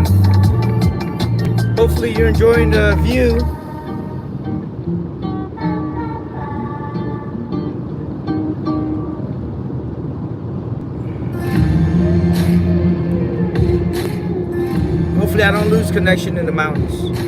on. Hopefully you're enjoying the view. Hopefully I don't lose connection in the mountains.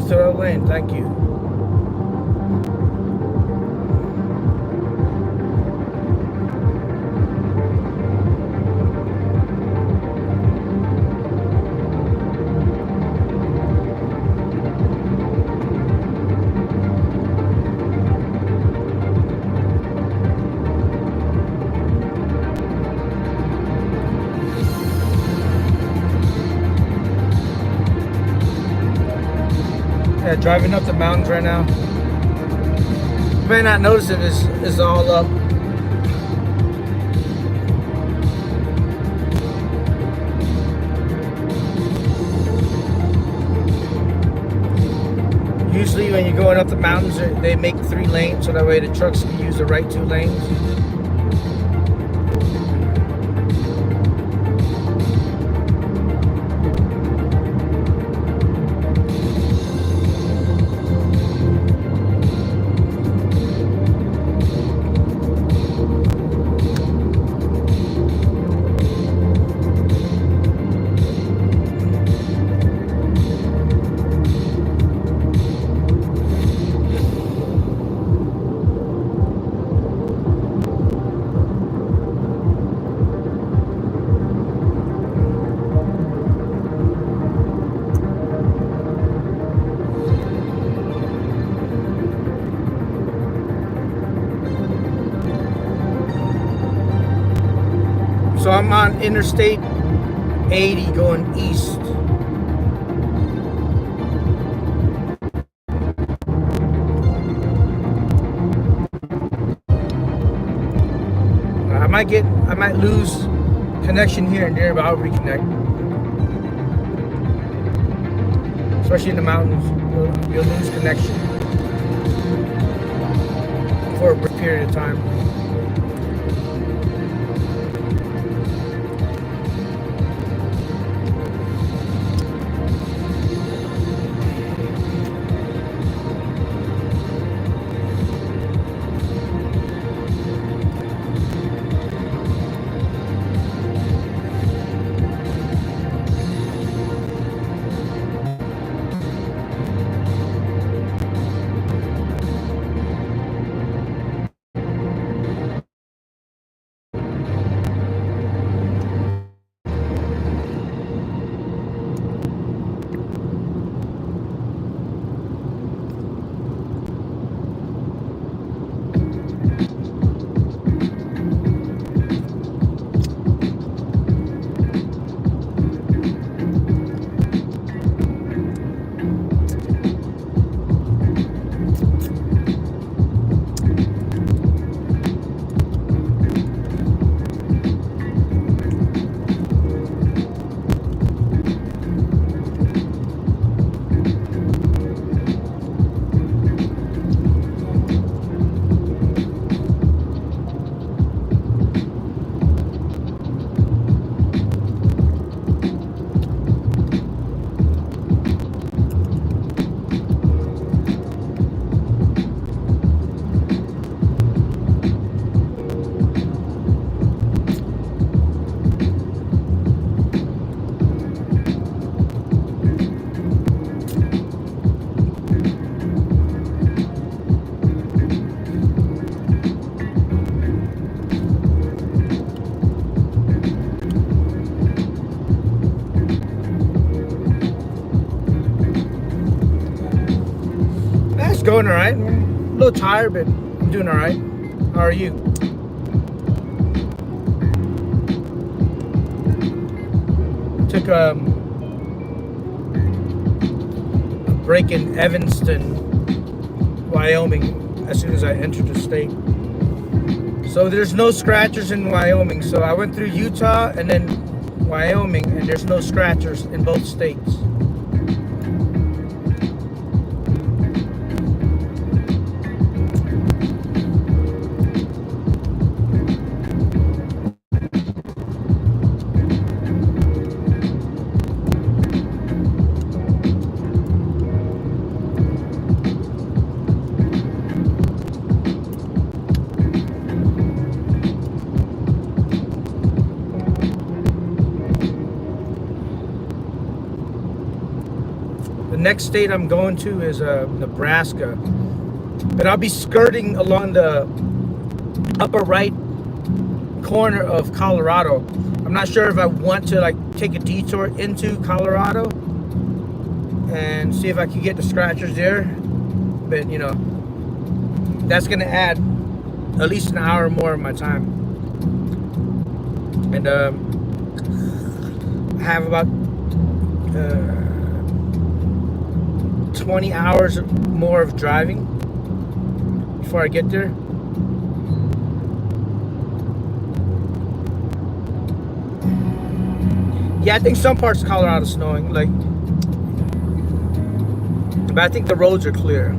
Third lane, thank you. Yeah, driving up the mountains right now. You may not notice it, it's all up. Usually when you're going up the mountains, they make 3 lanes so that way the trucks can use the right 2 lanes. So I'm on Interstate 80 going east. might lose connection here and there, but I'll reconnect. Especially in the mountains, you'll lose connection for a brief period of time. Going all right. I'm a little tired, but I'm doing all right. How are you? Took a break in Evanston, Wyoming, as soon as I entered the state. So there's no scratchers in Wyoming. So I went through Utah and then Wyoming, and there's no scratchers in both states. Next state I'm going to is Nebraska, but I'll be skirting along the upper right corner of Colorado. I'm not sure if I want to like take a detour into Colorado and see if I can get the scratchers there, but you know, that's gonna add at least an hour more of my time. And I have about 20 hours more of driving before I get there. Yeah, I think some parts of Colorado is snowing, like, but I think the roads are clear.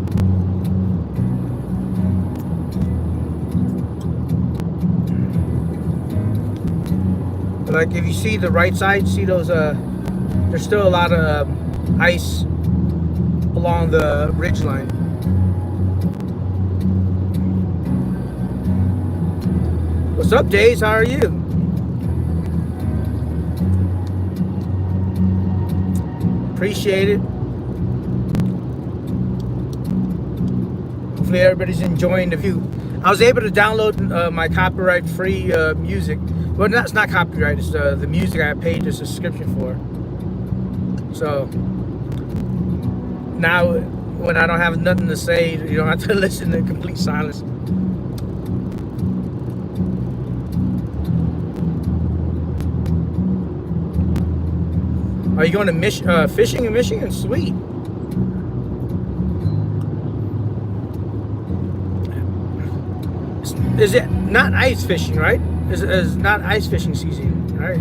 But like, if you see the right side, see those, there's still a lot of ice along the ridge line. What's up, Days? How are you? Appreciate it. Hopefully everybody's enjoying the view. I was able to download my copyright-free music. Well, that's not copyright. It's the music I paid the subscription for. So now, when I don't have nothing to say, you don't have to listen to complete silence. Are you going to fishing in Michigan? Sweet. Is it not ice fishing, right? is not ice fishing season, right?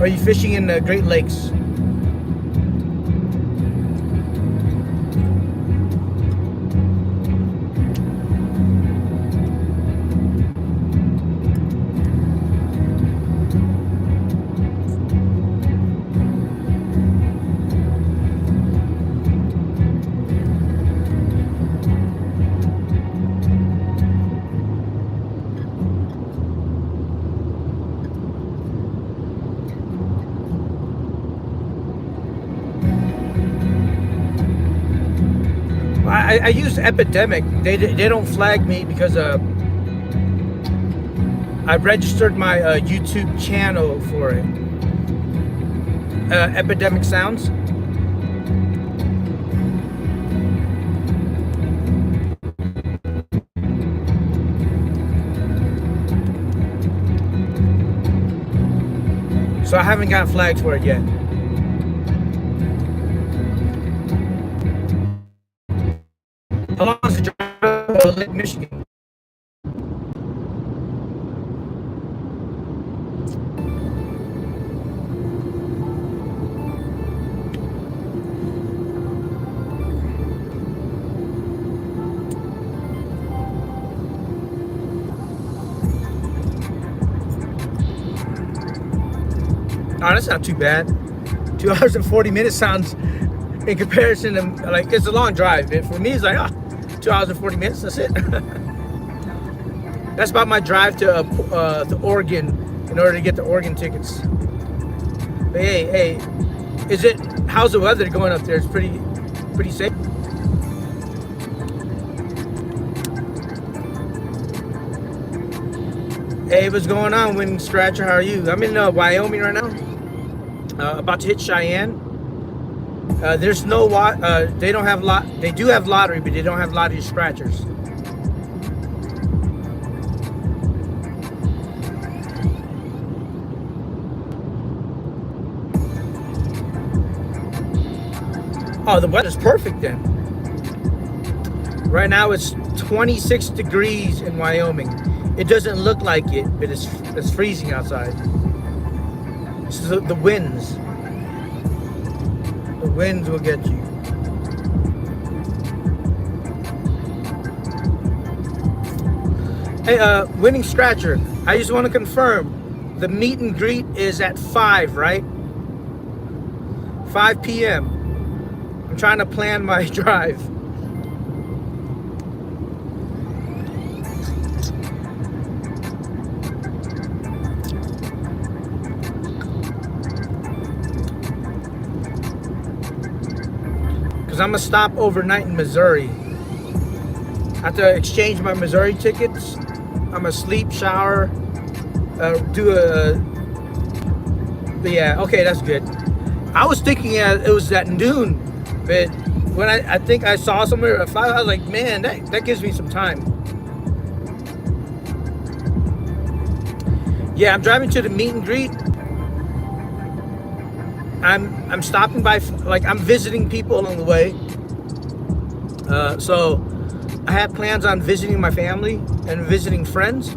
Are you fishing in the Great Lakes? I use Epidemic. They don't flag me because I registered my YouTube channel for it. Epidemic Sounds. So I haven't got flags for it yet. How long is the drive to Lake Michigan? Oh, that's not too bad. 2 hours and 40 minutes sounds, in comparison to, like, it's a long drive. But for me, it's like, 2 hours and 40 minutes, that's it. That's about my drive to Oregon in order to get the Oregon tickets. But hey, how's the weather going up there? It's pretty safe. Hey, what's going on, Wind Scratcher? How are you? I'm in Wyoming right now. About to hit Cheyenne. There's no they don't have they do have lottery, but they don't have lottery scratchers. Oh, the weather's perfect then. Right now it's 26 degrees in Wyoming. It doesn't look like it, but it's freezing outside. So the winds. The winds will get you. Hey, Winning Scratcher, I just want to confirm the meet and greet is at 5, right? 5 p.m. I'm trying to plan my drive. I'm gonna stop overnight in Missouri. I have to exchange my Missouri tickets. I'm gonna sleep, shower, yeah, okay, that's good. I was thinking it was at noon, but when I think I saw somewhere at 5, I was like, man, that gives me some time. Yeah, I'm driving to the meet and greet. I'm stopping by, like, I'm visiting people along the way. So I have plans on visiting my family and visiting friends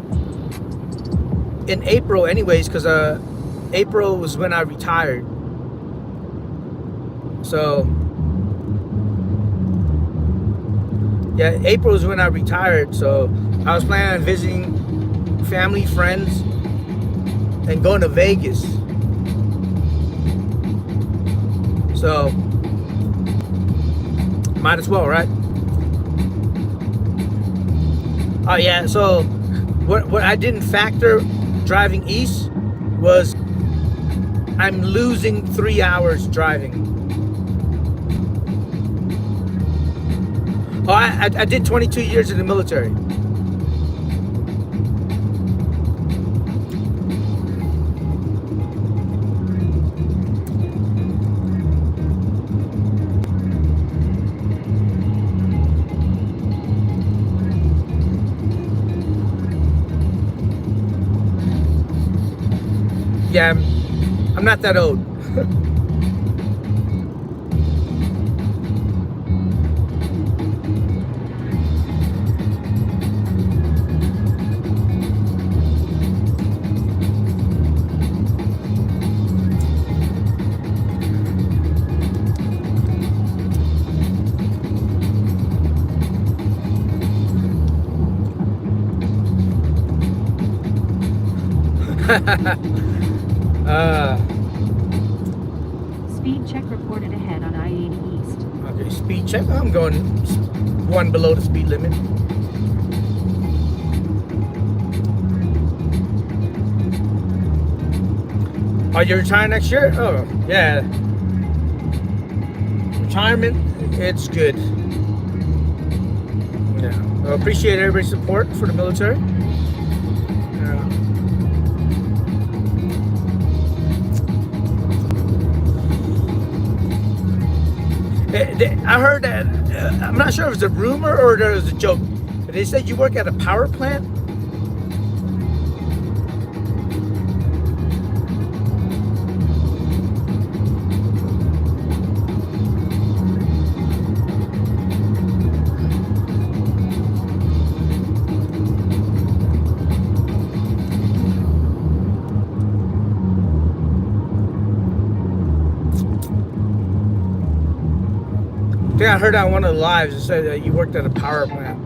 in April anyways, because April was when I retired. So yeah, April is when I retired. So I was planning on visiting family, friends, and going to Vegas. So might as well, right? Oh yeah, so what I didn't factor driving east was I'm losing 3 hours driving. Oh, I did 22 years in the military. Yeah, I'm not that old. uh, Speed check reported ahead on I-80 East. okay, speed check. I'm going one below the speed limit. Are you retiring next year? Oh, yeah. Retirement, it's good. Yeah. I appreciate everybody's support for the military. I heard that, I'm not sure if it's a rumor or there was a joke, but they said you work at a power plant. I think I heard on one of the lives it said that you worked at a power plant.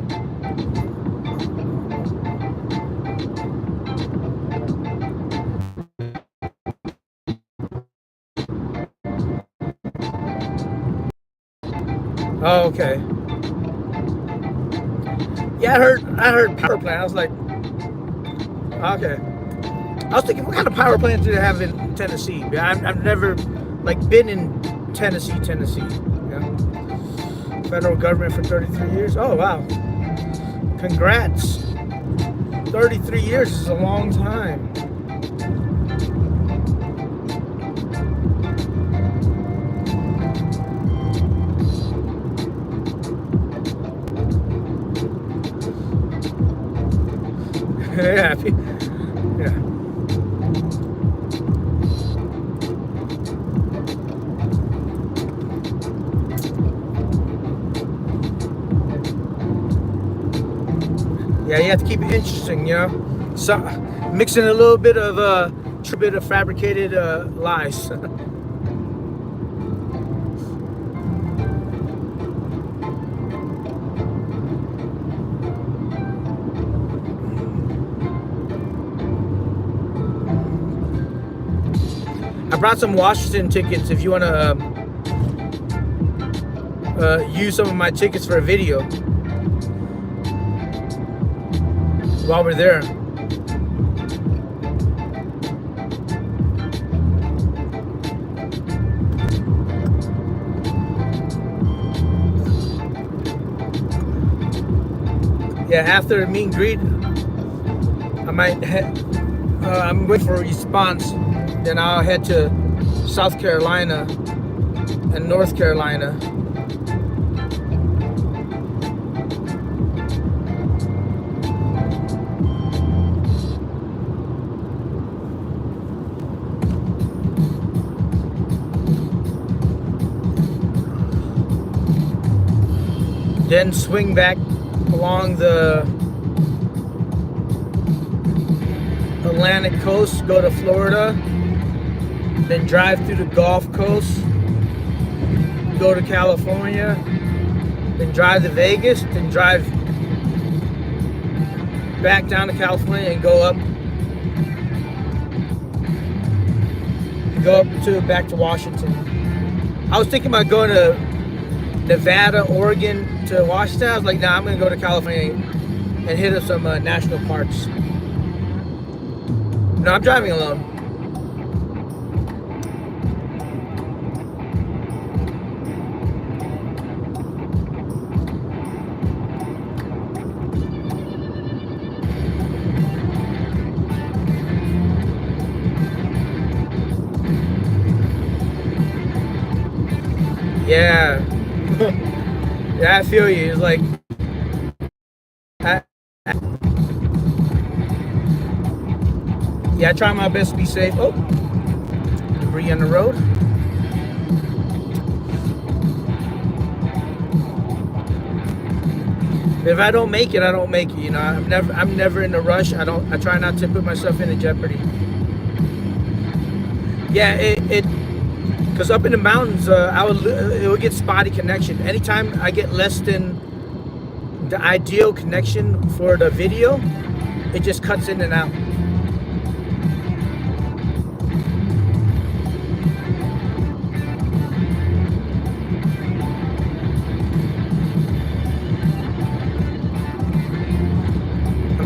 Oh, okay. Yeah, I heard power plant. I was like, okay. I was thinking, what kind of power plant do they have in Tennessee? I've never been in Tennessee. Yeah. Federal government for 33 years. Oh wow. Congrats. 33 years is a long time. Yeah. Yeah. Yeah, you have to keep it interesting, you know. So, mixing a little bit of fabricated lies. I brought some Washington tickets if you want to use some of my tickets for a video while we're there. Yeah, after a meet and greet, I might I'm waiting for a response. Then I'll head to South Carolina and North Carolina. Then swing back along the Atlantic coast, go to Florida, then drive through the Gulf Coast, go to California, then drive to Vegas, then drive back down to California and go up back to Washington. I was thinking about going to Nevada, Oregon to Washington. I was like, nah, I'm gonna go to California and hit up some national parks. No, I'm driving alone. Yeah. Yeah, I feel you. It's like I try my best to be safe. Oh, debris on the road. If I don't make it, I don't make it. You know, I'm never in a rush. I try not to put myself into jeopardy. Yeah, because up in the mountains, it would get spotty connection. Anytime I get less than the ideal connection for the video, it just cuts in and out.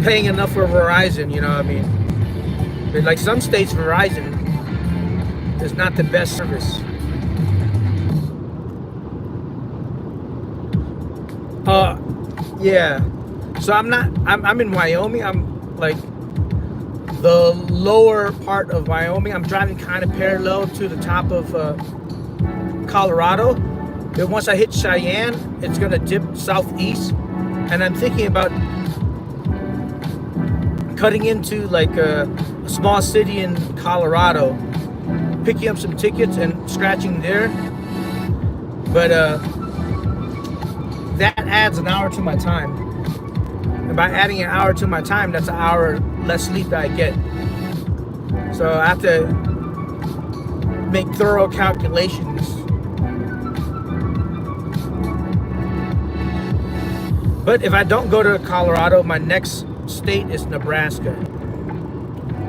paying enough for Verizon, you know what I mean? But like some states, Verizon is not the best service. Yeah. So I'm in Wyoming. I'm like the lower part of Wyoming. I'm driving kind of parallel to the top of Colorado. But once I hit Cheyenne, it's gonna dip southeast. And I'm thinking about cutting into like a small city in Colorado, picking up some tickets and scratching there. But that adds an hour to my time. And by adding an hour to my time, that's an hour less sleep that I get. So I have to make thorough calculations. But if I don't go to Colorado, my next state is Nebraska.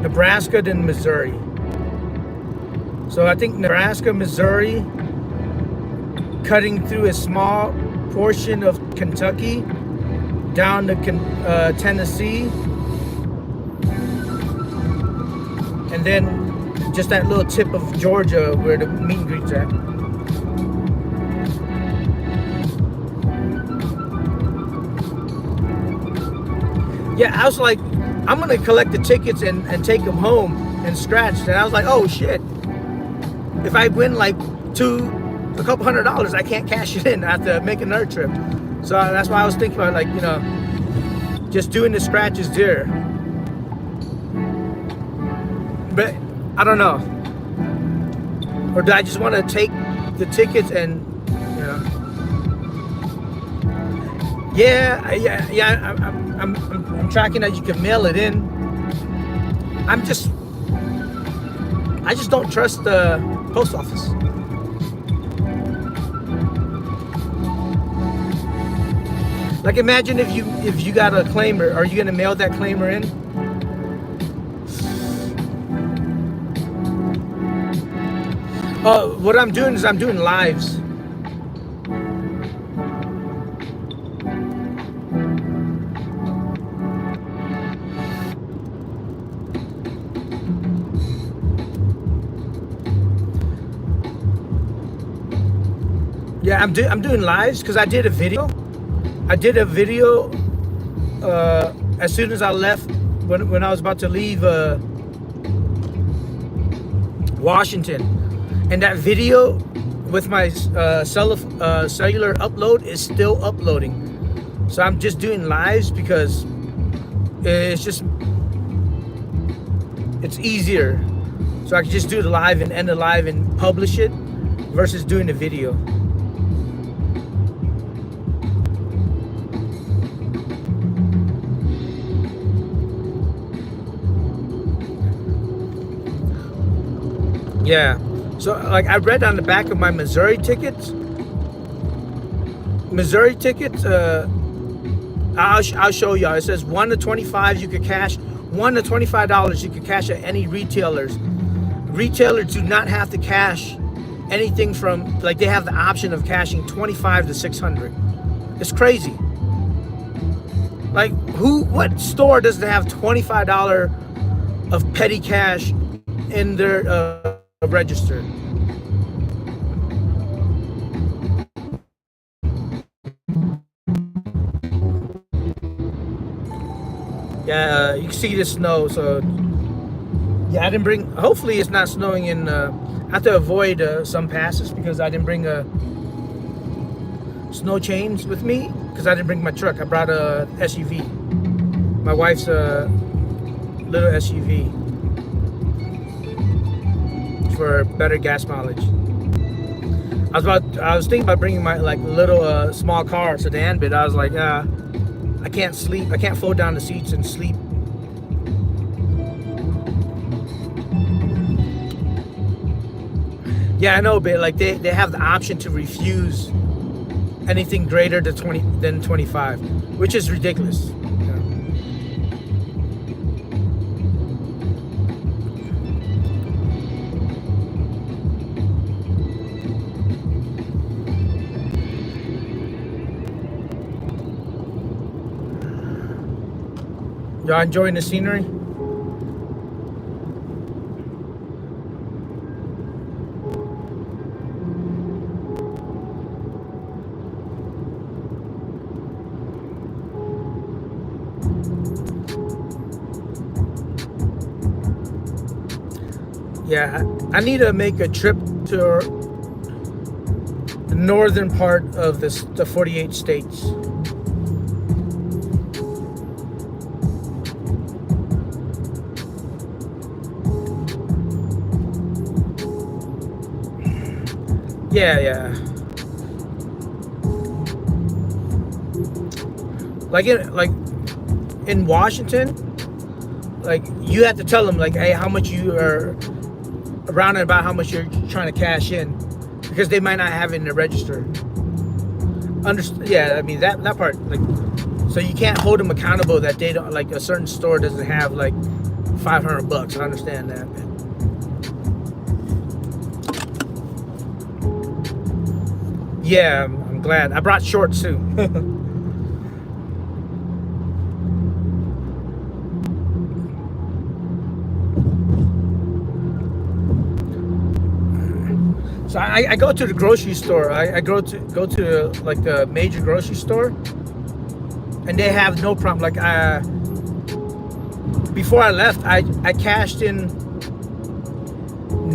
Nebraska, then Missouri. So I think Nebraska, Missouri, cutting through a small portion of Kentucky down to Tennessee, and then just that little tip of Georgia where the meet and greet's at. Yeah, I was like, I'm gonna collect the tickets and take them home and scratch. And I was like, oh shit, if I win like a couple $100, I can't cash it in. I have to make another trip. So that's why I was thinking about, like, you know, just doing the scratches there. But I don't know. Or do I just want to take the tickets and, you know? Yeah. I'm tracking that you can mail it in. I just don't trust the post office. Like, imagine if you got a claimer, are you gonna mail that claimer in? What I'm doing is I'm doing lives. Yeah, I'm doing lives because I did a video. As soon as I left, when I was about to leave Washington, and that video with my cellular upload is still uploading. So I'm just doing lives because it's easier. So I can just do the live and end the live and publish it versus doing the video. Yeah, so like I read on the back of my Missouri tickets. I'll show y'all. It says 1 to 25 you could cash. $1 to $25 you could cash at any retailers. Retailers do not have to cash anything from, like, they have the option of cashing 25 to 600. It's crazy. Like, what store doesn't have $25 of petty cash in their register? Yeah, you can see the snow. So yeah, I didn't bring. Hopefully, it's not snowing in. I have to avoid some passes because I didn't bring snow chains with me because I didn't bring my truck. I brought a SUV. My wife's little SUV. For better gas mileage. I was thinking about bringing my little small car sedan, but I was like, I can't sleep. I can't fold down the seats and sleep. Yeah, I know, but like they have the option to refuse anything greater than 25, which is ridiculous. Y'all enjoying the scenery? Yeah, I need to make a trip to the northern part of the 48 states. Yeah. Like in Washington, like you have to tell them like, hey, how much you are around and about how much you're trying to cash in, because they might not have it in the register. Yeah, I mean that part, like, so you can't hold them accountable that they don't, like a certain store doesn't have like $500. I understand that. Yeah, I'm glad. I brought shorts too. So I go to the grocery store. I go to like the major grocery store, and they have no problem. Like before I left, I cashed in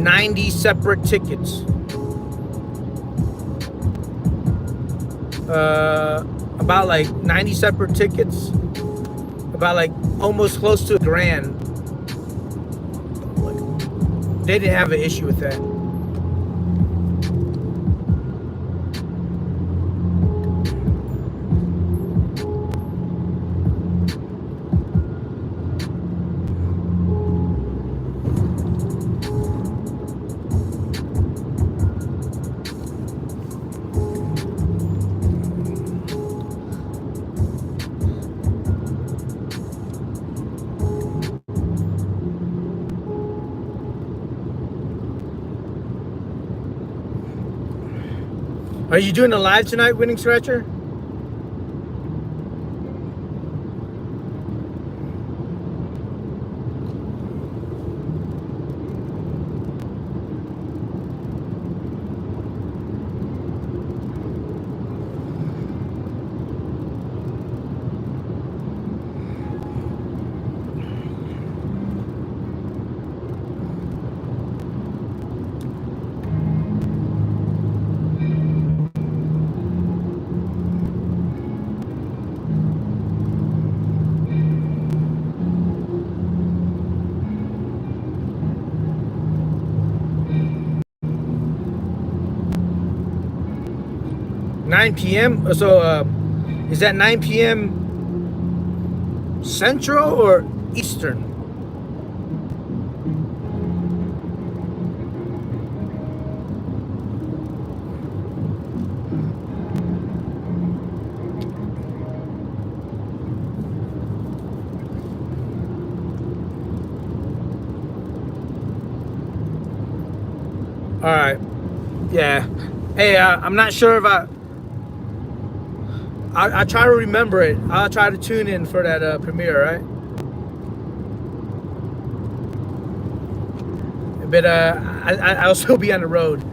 90 separate tickets. About like 90 separate tickets, about like almost close to $1,000. They didn't have an issue with that. Are you doing a live tonight, Winning Stretcher? Nine p.m. So is that 9 p.m. Central or Eastern? All right. Yeah. Hey, I'm not sure if I try to remember it. I'll try to tune in for that premiere, right? But I'll still be on the road.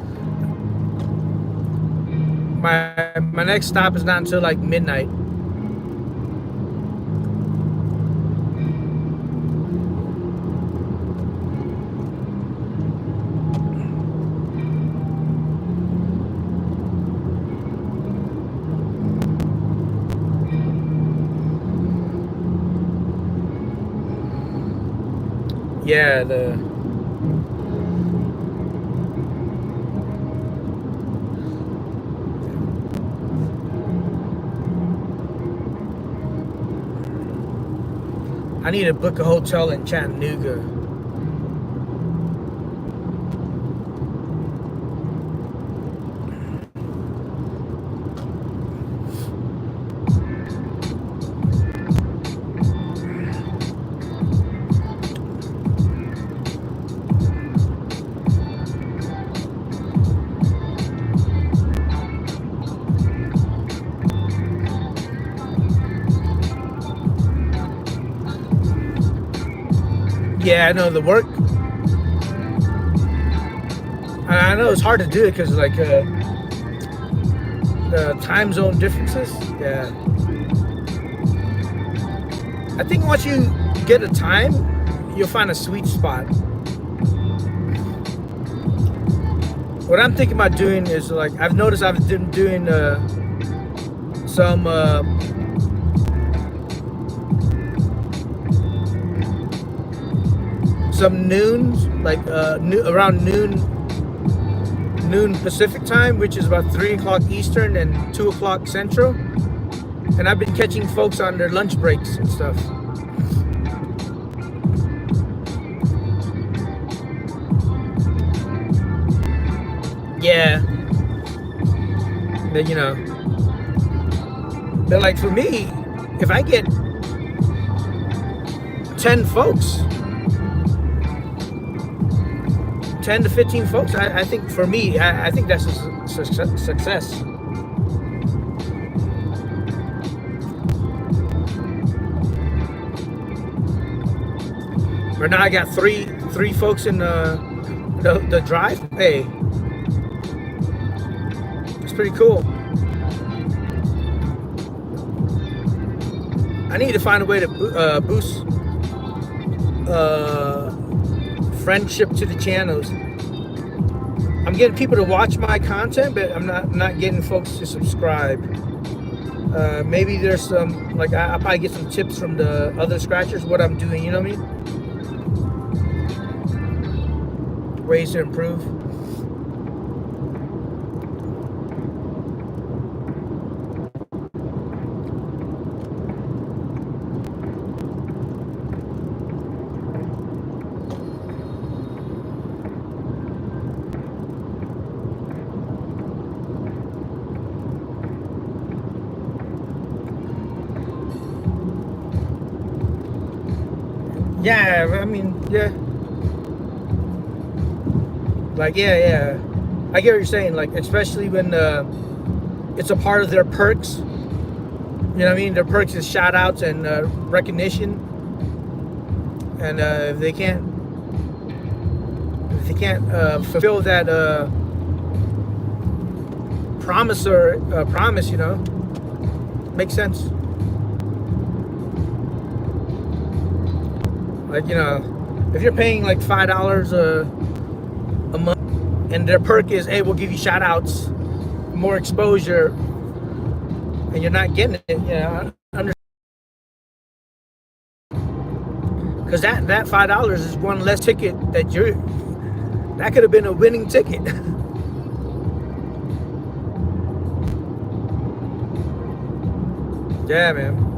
My next stop is not until like midnight. Yeah, I need to book a hotel in Chattanooga. Yeah, I know the work. I know it's hard to do it because like the time zone differences. Yeah. I think once you get a time, you'll find a sweet spot. What I'm thinking about doing is like I've noticed I've been doing some noons, like around noon Pacific time, which is about 3 o'clock Eastern and 2 o'clock Central. And I've been catching folks on their lunch breaks and stuff. Yeah. But, you know, but like for me, if I get 10 folks, 10 to 15 folks, I think for me, I think that's a success. Right now I got three folks in the drive. Hey, it's pretty cool. I need to find a way to boost friendship to the channels. I'm getting people to watch my content, but I'm not getting folks to subscribe. Maybe there's some, like I'll probably get some tips from the other scratchers, what I'm doing, you know what I mean? Ways to improve. Yeah, I mean, yeah. Like, yeah. I get what you're saying. Like, especially when it's a part of their perks. You know what I mean? Their perks is shout outs and recognition. And if they can't fulfill that promise, you know, makes sense. Like, you know, if you're paying like $5 a month and their perk is, hey, we'll give you shout outs, more exposure, and you're not getting it, you know, because that $5 is one less ticket that could have been a winning ticket. Yeah, man.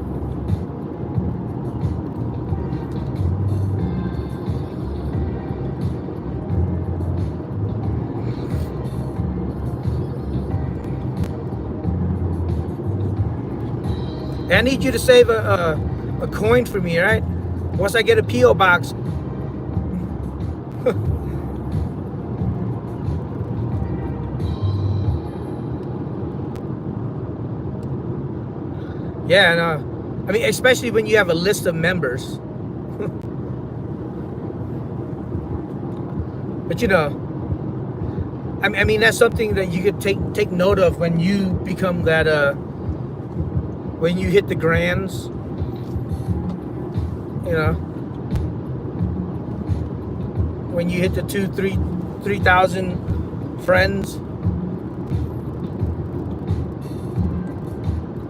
I need you to save a coin for me, right? Once I get a P.O. box. Yeah, no. I mean, especially when you have a list of members. But you know, I mean that's something that you could take note of when you become that when you hit the grands, you know, when you hit the 3,000 friends.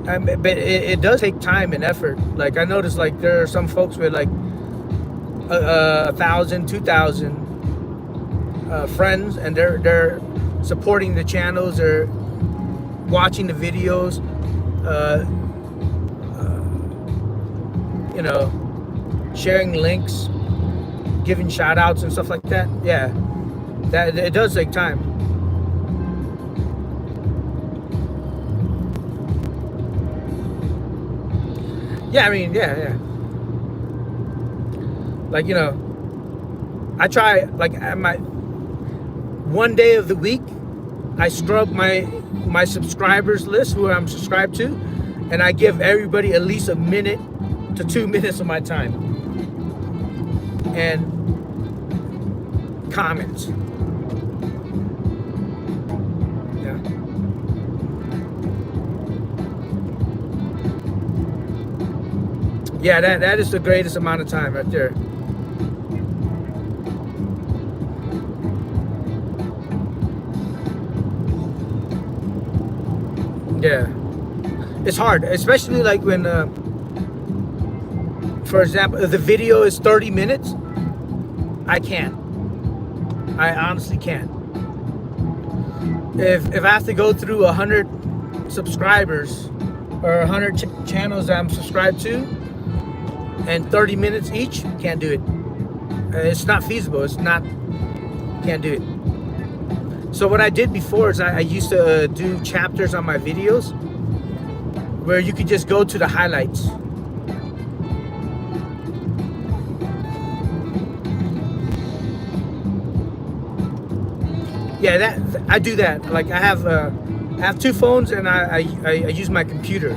But it does take time and effort. Like I noticed, like there are some folks with like 1,000, 2,000 friends, and they're supporting the channels, they're watching the videos. You know, sharing links, giving shout outs and stuff like that. Yeah, that it does take time. Yeah, I mean, yeah. Like, you know, I try, like, at my one day of the week, I scrub my subscribers list, who I'm subscribed to, and I give everybody at least a minute to 2 minutes of my time. and comments. Yeah. Yeah, that is the greatest amount of time right there. Yeah, it's hard, especially like when, for example, if the video is 30 minutes, I can't. I honestly can't. If I have to go through 100 subscribers or 100 channels that I'm subscribed to, and 30 minutes each, can't do it. It's not feasible. It's not. Can't do it. So what I did before is I used to do chapters on my videos where you could just go to the highlights. Yeah, that I do that. Like I have two phones and I use my computer.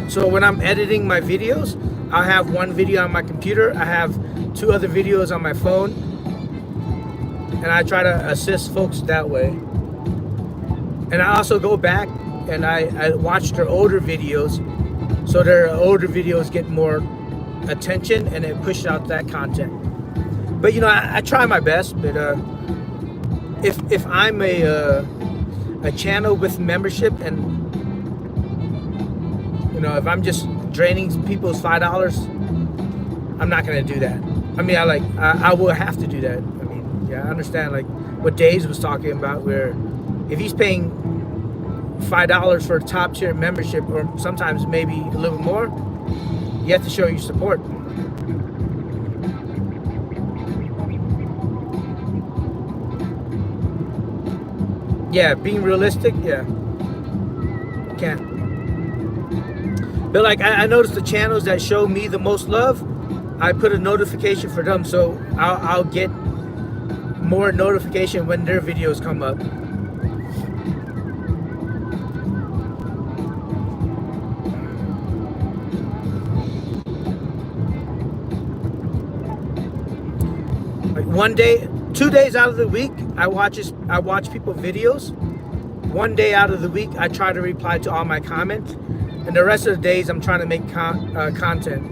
So when I'm editing my videos, I'll have one video on my computer. I have two other videos on my phone. And I try to assist folks that way. And I also go back and I watch their older videos. So their older videos get more attention and it pushes out that content. But you know, I try my best. But if I'm a channel with membership and you know, if I'm just draining people's $5, I'm not gonna do that. I mean, I will have to do that. I mean, yeah, I understand like what Days was talking about, where if he's paying $5 for a top tier membership, or sometimes maybe a little more, you have to show your support. Yeah, being realistic, yeah, can't. But like I noticed the channels that show me the most love, I put a notification for them, so I'll get more notification when their videos come up. Like 1 day, 2 days out of the week, I watch people videos. 1 day out of the week, I try to reply to all my comments. And the rest of the days, I'm trying to make content.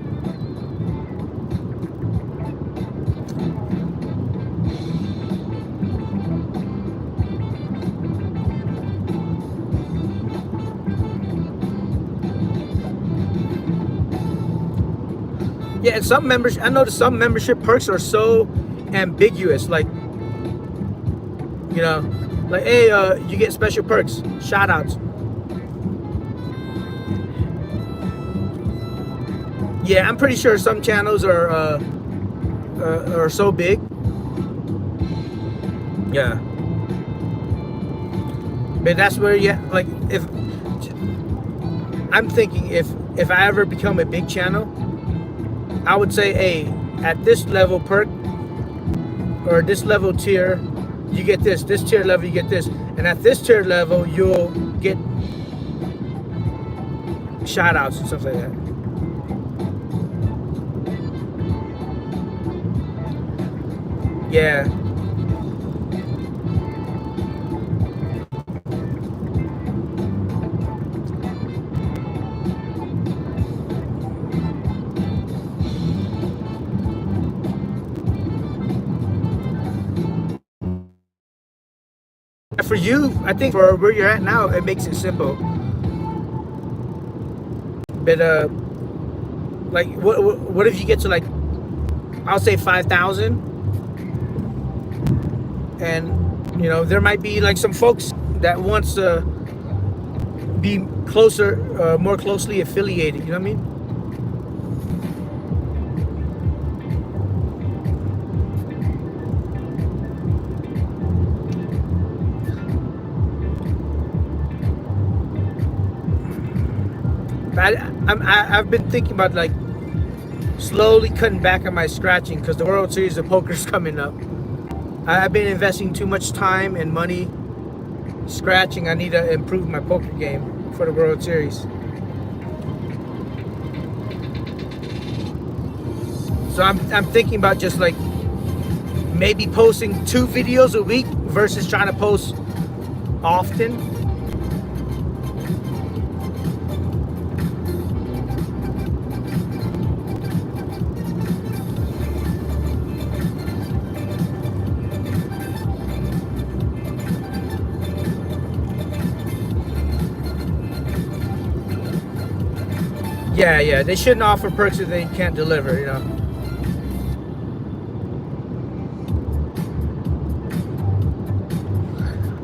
Yeah, and some members, I noticed some membership perks are so ambiguous. Like, you know, like, hey, you get special perks, shout outs. Yeah, I'm pretty sure some channels are so big. Yeah, but that's where like if I'm thinking if I ever become a big channel, I would say, hey, at this level perk or this level tier, you get this. This tier level, you get this, and at this tier level, you'll get shout outs and stuff like that. Yeah. For you, I think for where you're at now, it makes it simple. But like what if you get to like, I'll say 5,000? And you know, there might be like some folks that wants to be closer, more closely affiliated, you know what I mean? I've been thinking about like slowly cutting back on my scratching because the World Series of Poker is coming up. I've been investing too much time and money scratching. I need to improve my poker game for the World Series. So I'm thinking about just like maybe posting 2 videos a week versus trying to post often. Yeah, they shouldn't offer perks if they can't deliver, you know.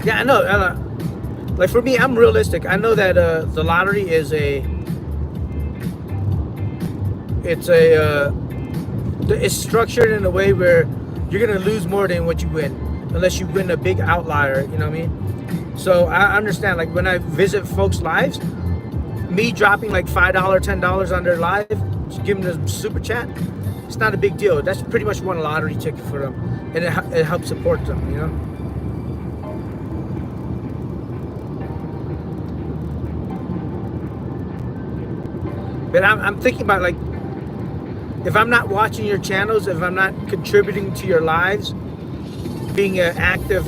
Yeah, I know. Like for me, I'm realistic. I know that the lottery is it's structured in a way where you're gonna lose more than what you win, unless you win a big outlier. You know what I mean? So I understand. Like when I visit folks' lives, me dropping like $5, $10 on their live, just giving them a super chat, it's not a big deal. That's pretty much one lottery ticket for them, and it helps support them, you know. But I'm thinking about, like, if I'm not watching your channels, if I'm not contributing to your lives, being an active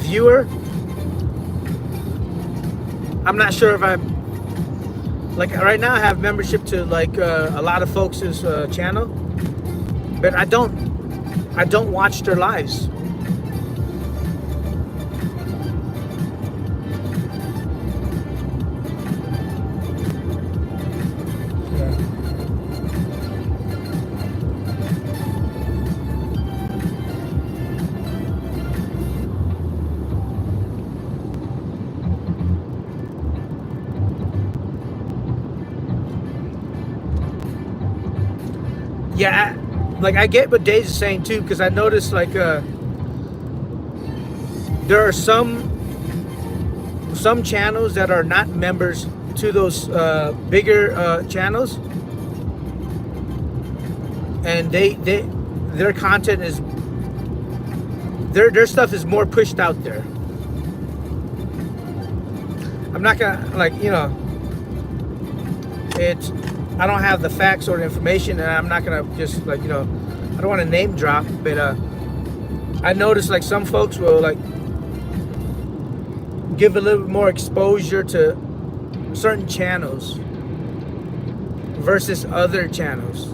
viewer, I'm not sure if I'm, like right now I have membership to like a lot of folks' channel, but I don't watch their lives. Yeah, like I get what Dave's saying too, because I noticed like there are some channels that are not members to those bigger channels, and their content is their stuff is more pushed out there. I'm not gonna, like, you know, I don't have the facts or the information, and I'm not gonna just, like, you know, I don't want to name drop, but I noticed like some folks will like give a little bit more exposure to certain channels versus other channels.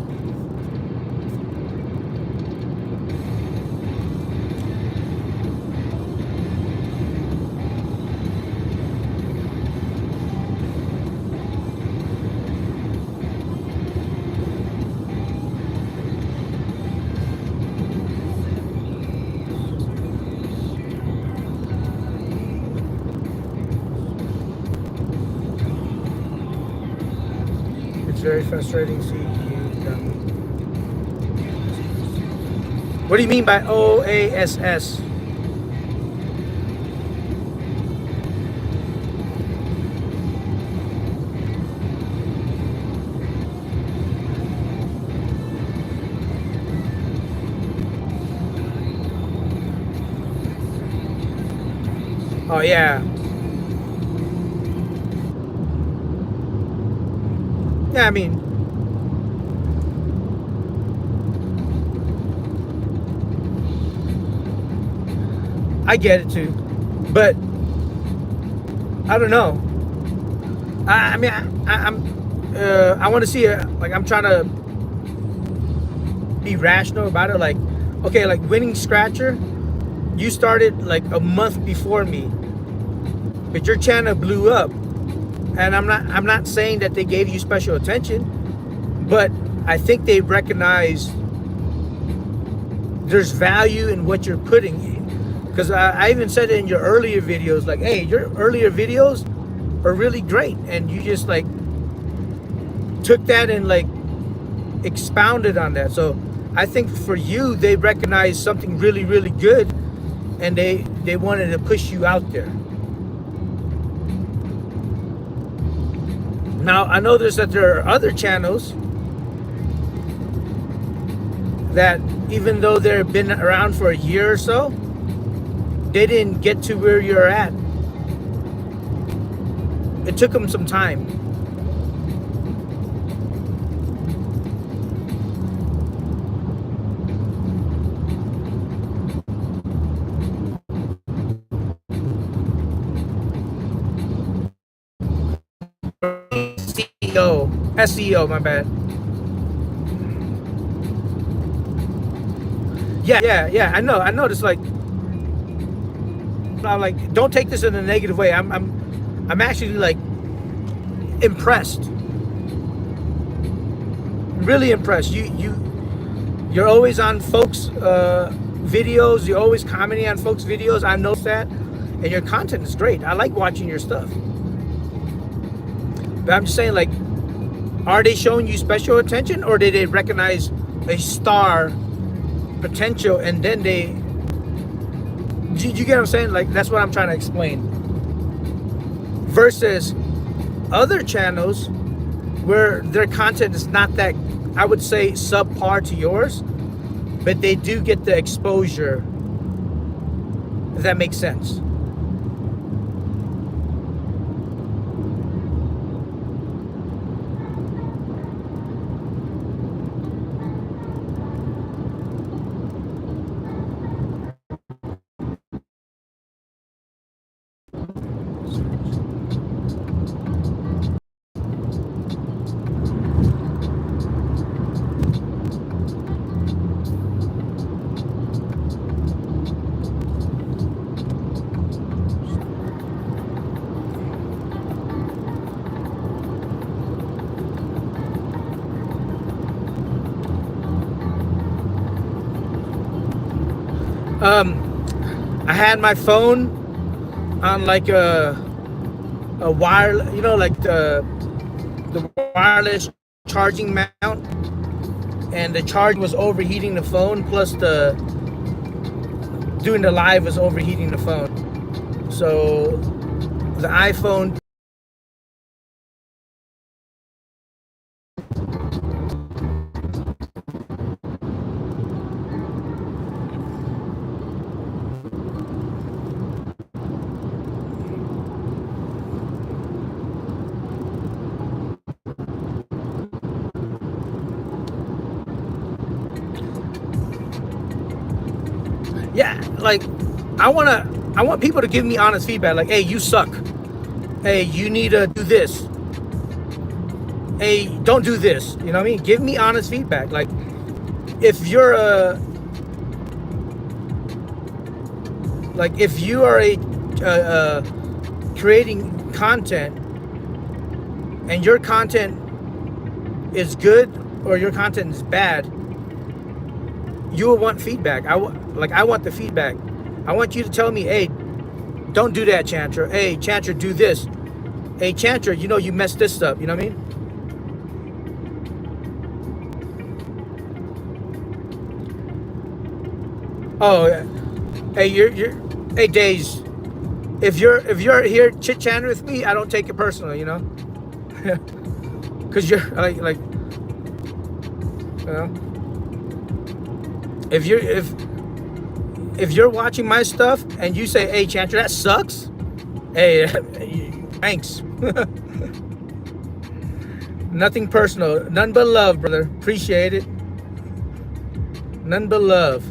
Very frustrating. See, what do you mean by OASS? Oh yeah. Yeah, I mean, I get it too, but I don't know. I mean, I want to see it. Like, I'm trying to be rational about it. Like, okay, like winning Scratcher, you started like a month before me, but your channel blew up. And I'm not saying that they gave you special attention, but I think they recognize there's value in what you're putting in. Because I even said it in your earlier videos, like, hey, your earlier videos are really great, and you just like took that and like expounded on that. So I think for you, they recognize something really, really good, and they wanted to push you out there. Now, I know that there are other channels that, even though they've been around for a year or so, they didn't get to where you're at. It took them some time. SEO, my bad. Yeah. I know. I noticed, like, I'm like, don't take this in a negative way. I'm actually like impressed. Really impressed. You're always on folks' videos. You're always commenting on folks' videos. I noticed that, and your content is great. I like watching your stuff. But I'm just saying, like, are they showing you special attention, or did they recognize a star potential and then they? Do you get what I'm saying? Like, that's what I'm trying to explain. Versus other channels where their content is not that, I would say, subpar to yours, but they do get the exposure. If that makes sense. I had my phone on like a wire, like the wireless charging mount, and the charge was overheating the phone. Plus doing the live was overheating the phone. So the iPhone. Yeah, like I want people to give me honest feedback. Like, hey, you suck. Hey, you need to do this. Hey, don't do this. You know what I mean? Give me honest feedback. Like, if you're creating content and your content is good or your content is bad, you will want feedback. I want the feedback. I want you to tell me, hey, don't do that, Chantra. Hey, Chantra, do this. Hey, Chantra, you messed this up. You know what I mean? Oh, yeah. Hey, hey, Days. If you're here chit-chatting with me, I don't take it personally, because you're like, if you're watching my stuff and you say, hey, Chantra, that sucks. Hey, thanks. Nothing personal. None but love, brother. Appreciate it. None but love.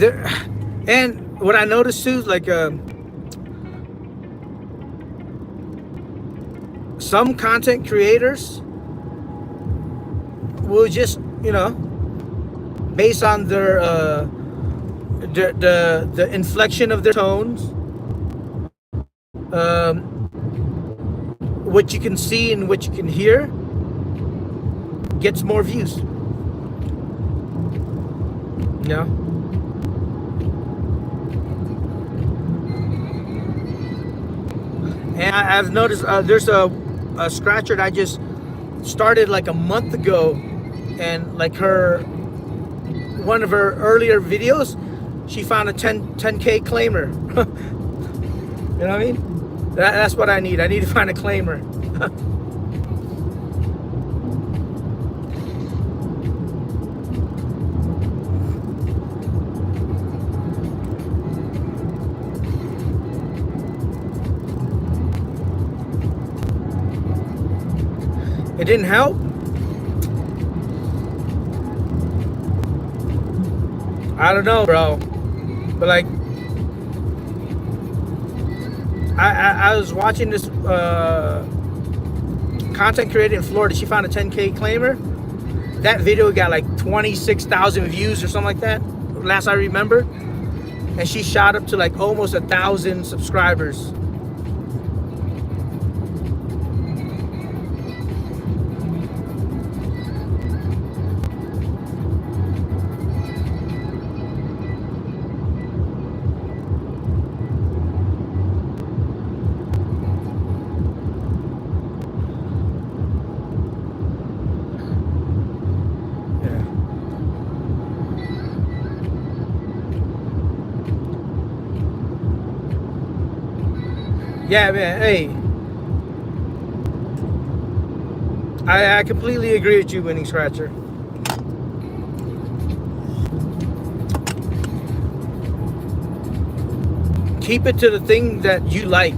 There, and what I noticed too is like some content creators will just based on their the inflection of their tones, what you can see and what you can hear gets more views. And I've noticed there's a scratcher that I just started like a month ago, and like one of her earlier videos, she found a 10K claimer. You know what I mean? That's what I need. I need to find a claimer. It didn't help. I don't know, bro. But like, I was watching this content creator in Florida. She found a 10K claimer. That video got like 26,000 views or something like that, last I remember. And she shot up to like almost 1,000 subscribers. Yeah, man. Hey, I completely agree with you, Winning Scratcher. Keep it to the thing that you like.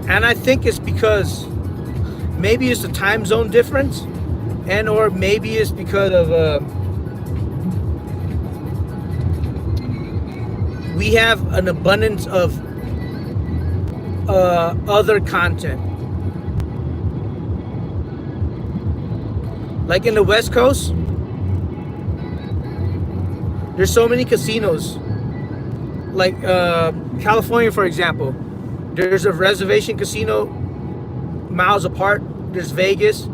And I think it's because maybe it's the time zone difference, and or maybe it's because of we have an abundance of other content. Like in the West Coast, there's so many casinos. Like California, for example, there's a reservation casino miles apart. There's Vegas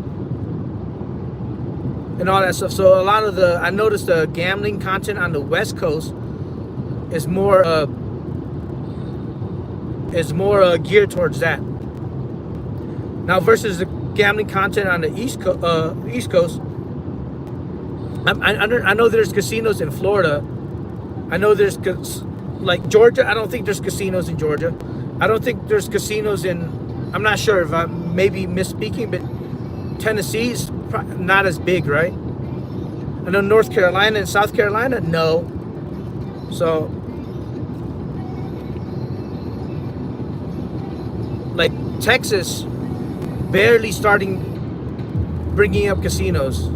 and all that stuff. So a lot of I noticed the gambling content on the West Coast is more geared towards that. Now versus the gambling content on the East Coast. I know there's casinos in Florida. I know there's like Georgia. I don't think there's casinos in Georgia. I don't think there's casinos in. I'm not sure if I'm maybe misspeaking, but Tennessee's not as big, right? I know North Carolina and South Carolina, no. So, like Texas, barely starting bringing up casinos.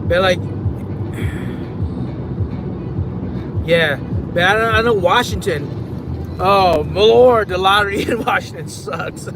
But like, yeah, but I know Washington. Oh my Lord, the lottery in Washington sucks.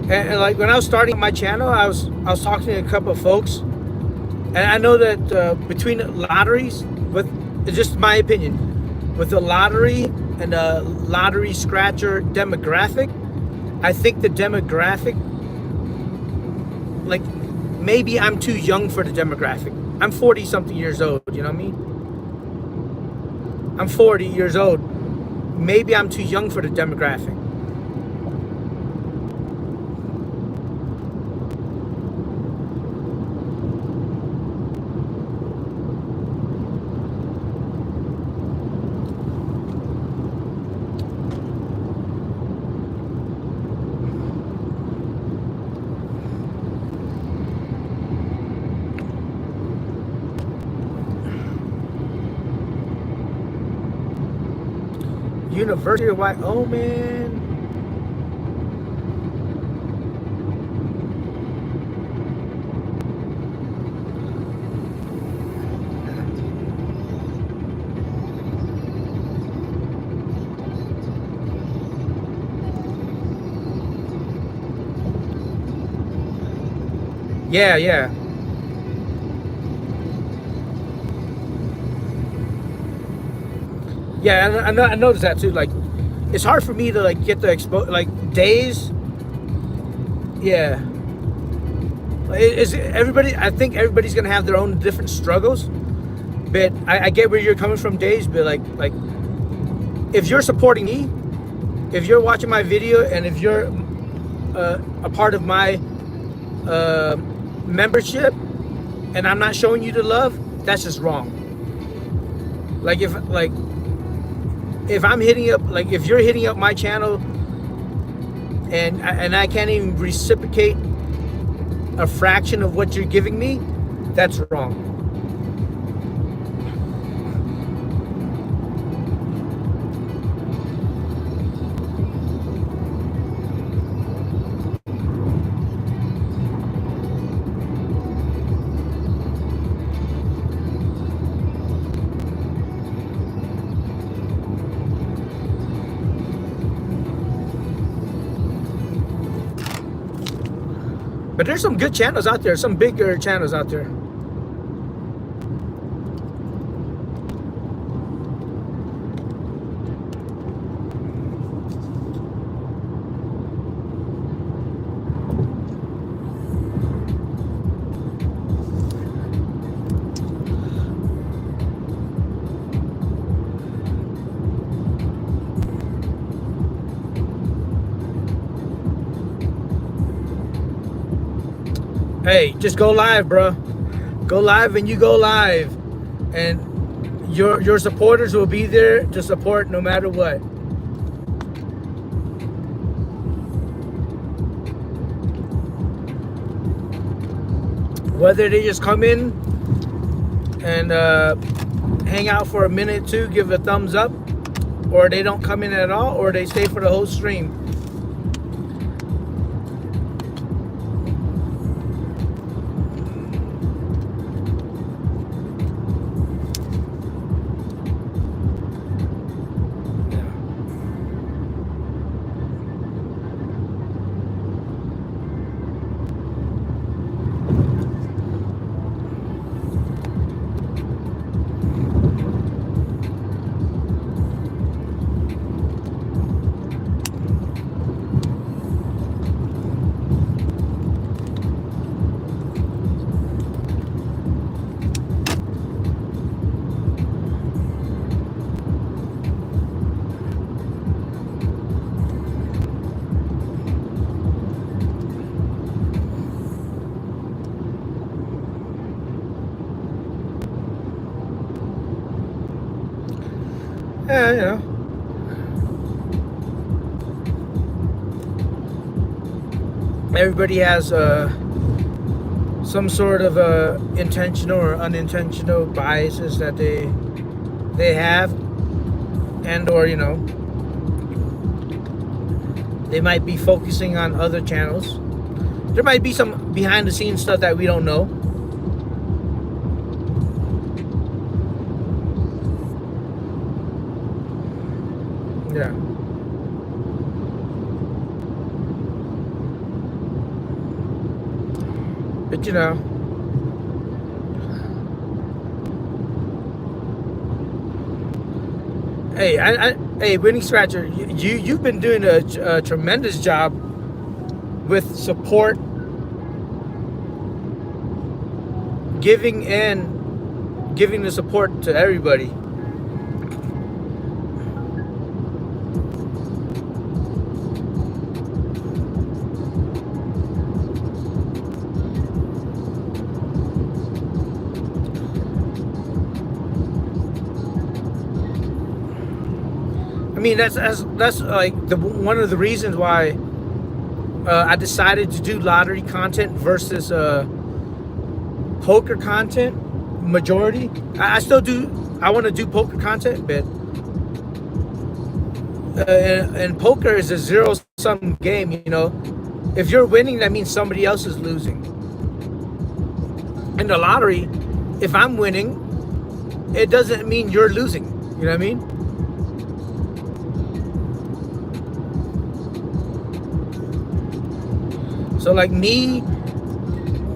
And like when I was starting my channel, I was talking to a couple of folks, and I know that between lotteries, but it's just my opinion, with the lottery and the lottery scratcher demographic, I think the demographic, like maybe I'm too young for the demographic. I'm 40 something years old, you know what I mean? I'm 40 years old. Maybe I'm too young for the demographic. University of Wyoming. Yeah, yeah. Yeah, I noticed that too. Like, it's hard for me to like get the like days. Yeah, Is everybody? I think everybody's gonna have their own different struggles. But I get where you're coming from, Days. But like, if you're supporting me, if you're watching my video, and if you're a part of my membership, and I'm not showing you the love, that's just wrong. Like if I'm hitting up, like if you're hitting up my channel, and I can't even reciprocate a fraction of what you're giving me, that's wrong. But there's some good channels out there, some bigger channels out there. Hey, just go live, bro. Go live and you go live. And your supporters will be there to support no matter what. Whether they just come in and hang out for a minute or two, give a thumbs up, or they don't come in at all, or they stay for the whole stream. Yeah, you know. Everybody has some sort of intentional or unintentional biases that they have, and or you know, they might be focusing on other channels. There might be some behind the scenes stuff that we don't know. Yeah. But you know, hey, Winning Scratcher, you've been doing a tremendous job with support, giving the support to everybody. I mean, that's like one of the reasons why I decided to do lottery content versus poker content. Majority, I still do. I want to do poker content, but and poker is a zero-sum game. You know, if you're winning, that means somebody else is losing. In the lottery, if I'm winning, it doesn't mean you're losing. You know what I mean? So like me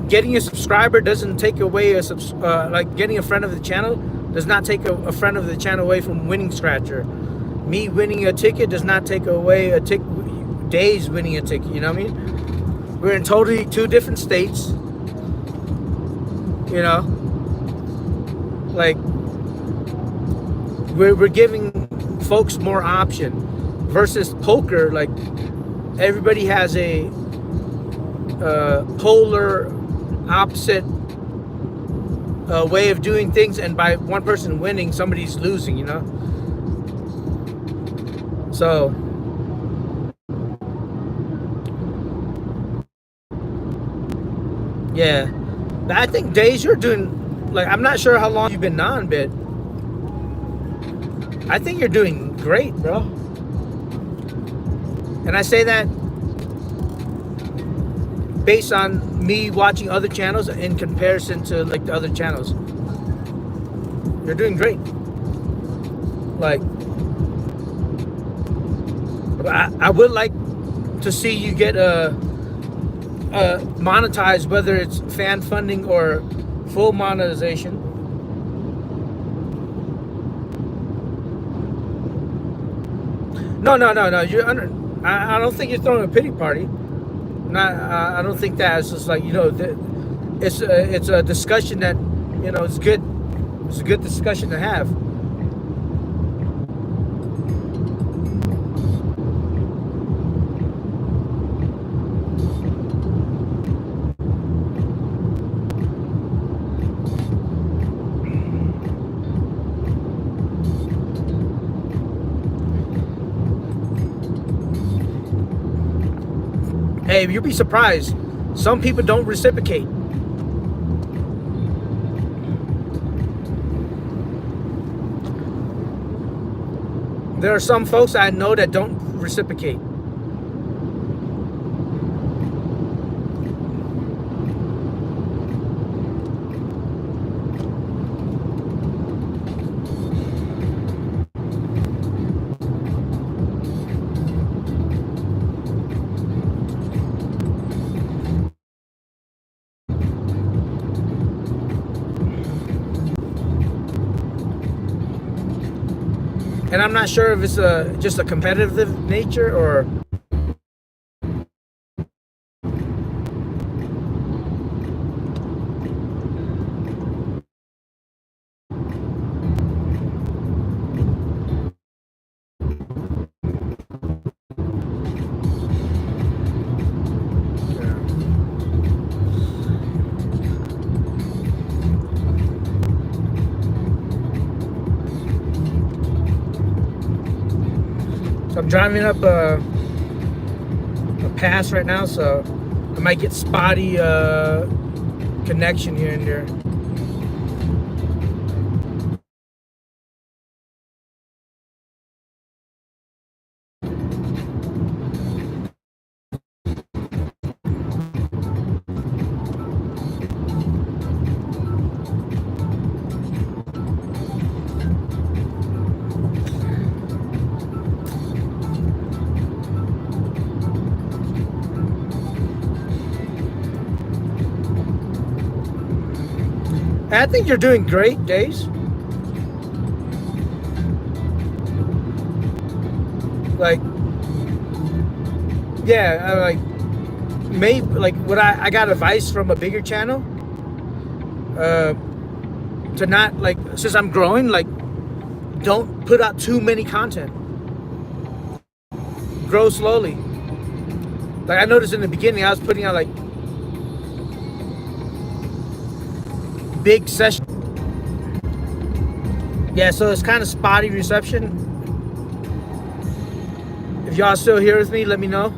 getting a subscriber doesn't take away like getting a friend of the channel does not take a friend of the channel away from Winning Scratcher. Me winning a ticket does not take away Days winning a ticket. You know what I mean? We're in totally two different states. You know, like we're giving folks more option versus poker. Like everybody has a polar opposite way of doing things, and by one person winning, somebody's losing. You know, so. Yeah, I think Days, you're doing, like, I'm not sure how long you've been on, but I think you're doing great, bro. And I say that based on me watching other channels in comparison to like the other channels. You're doing great. Like, I would like to see you get monetized, whether it's fan funding or full monetization. No. You're under. I don't think you're throwing a pity party. Not. I don't think that. It's just like, you know, it's a discussion that, you know, it's good. It's a good discussion to have. Hey, you'll be surprised. Some people don't reciprocate. There are some folks I know that don't reciprocate. And I'm not sure if it's just a competitive nature or I'm driving up a pass right now, so I might get spotty connection here and there. I think you're doing great, Days. Like, yeah, I like maybe like what I got advice from a bigger channel to not, like, since I'm growing, like, don't put out too many content. Grow slowly. Like I noticed in the beginning, I was putting out like big session. Yeah, so it's kind of spotty reception. If y'all still here with me, let me know.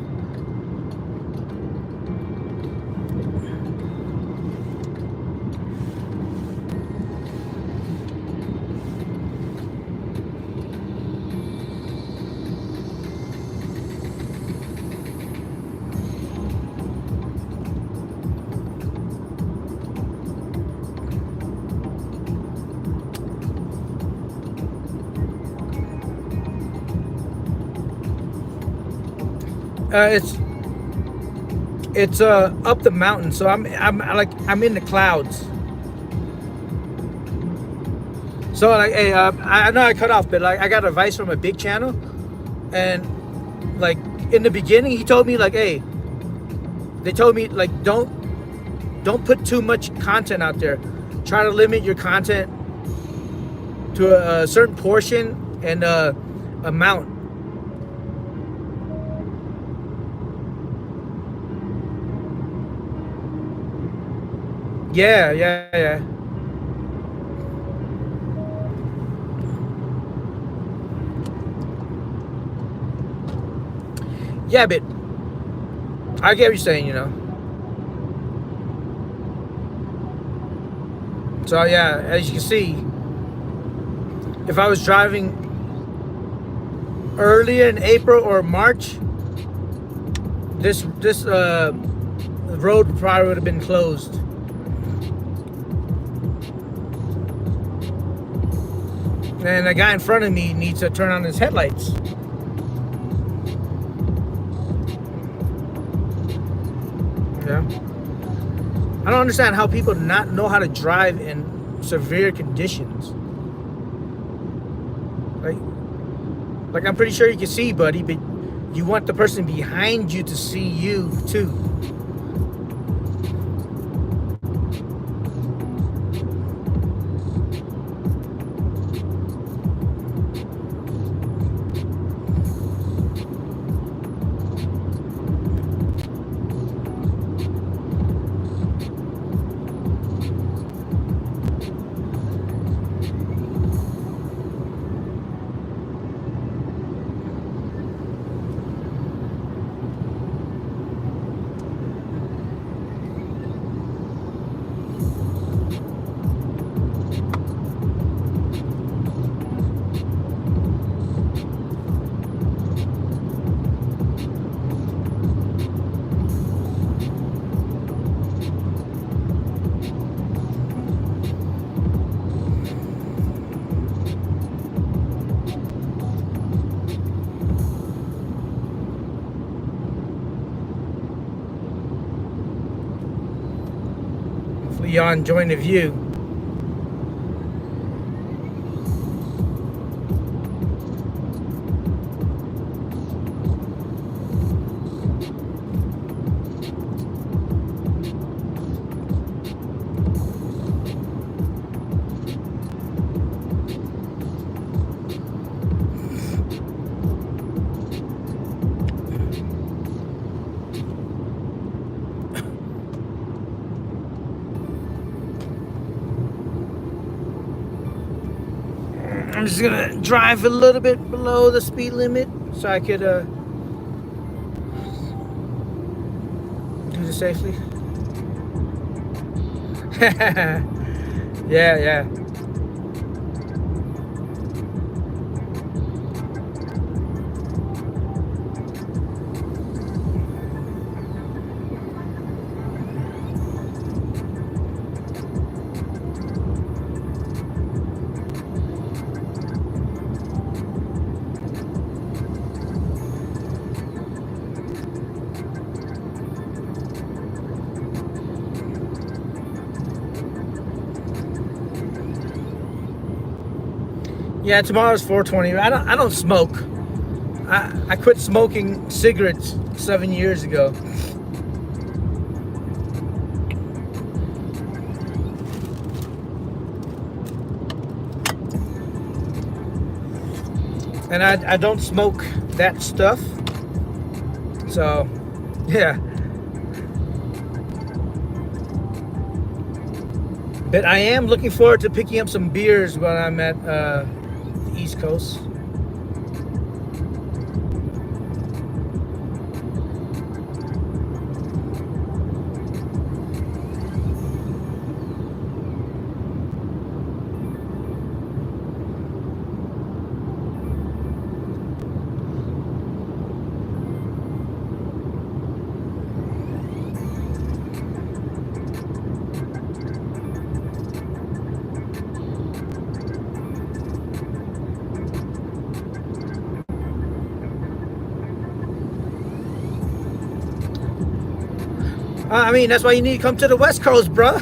It's up the mountain, so I'm in the clouds. So like, hey, I know I cut off, but like I got advice from a big channel, and like in the beginning, he told me like, hey, they told me like don't put too much content out there. try to limit your content to a certain portion and amount. Yeah. Yeah, but I get what you're saying, you know. So yeah, as you can see, if I was driving earlier in April or March, this road probably would have been closed. And the guy in front of me needs to turn on his headlights. Yeah. I don't understand how people not know how to drive in severe conditions. Like I'm pretty sure you can see, buddy, but you want the person behind you to see you too. Hopefully y'all enjoying the view. I'm just gonna drive a little bit below the speed limit so I could do this safely. Yeah. Yeah, tomorrow's 420. I don't smoke. I quit smoking cigarettes 7 years ago. And I don't smoke that stuff. So, yeah. But I am looking forward to picking up some beers when I'm at the East Coast. I mean, that's why you need to come to the West Coast, bruh.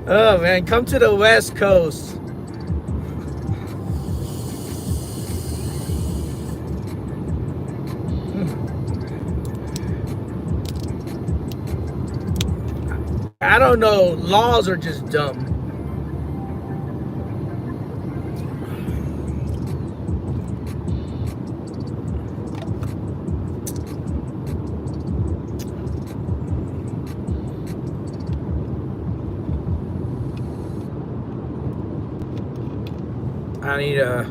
Oh, man, come to the West Coast. I don't know. Laws are just dumb. I need a.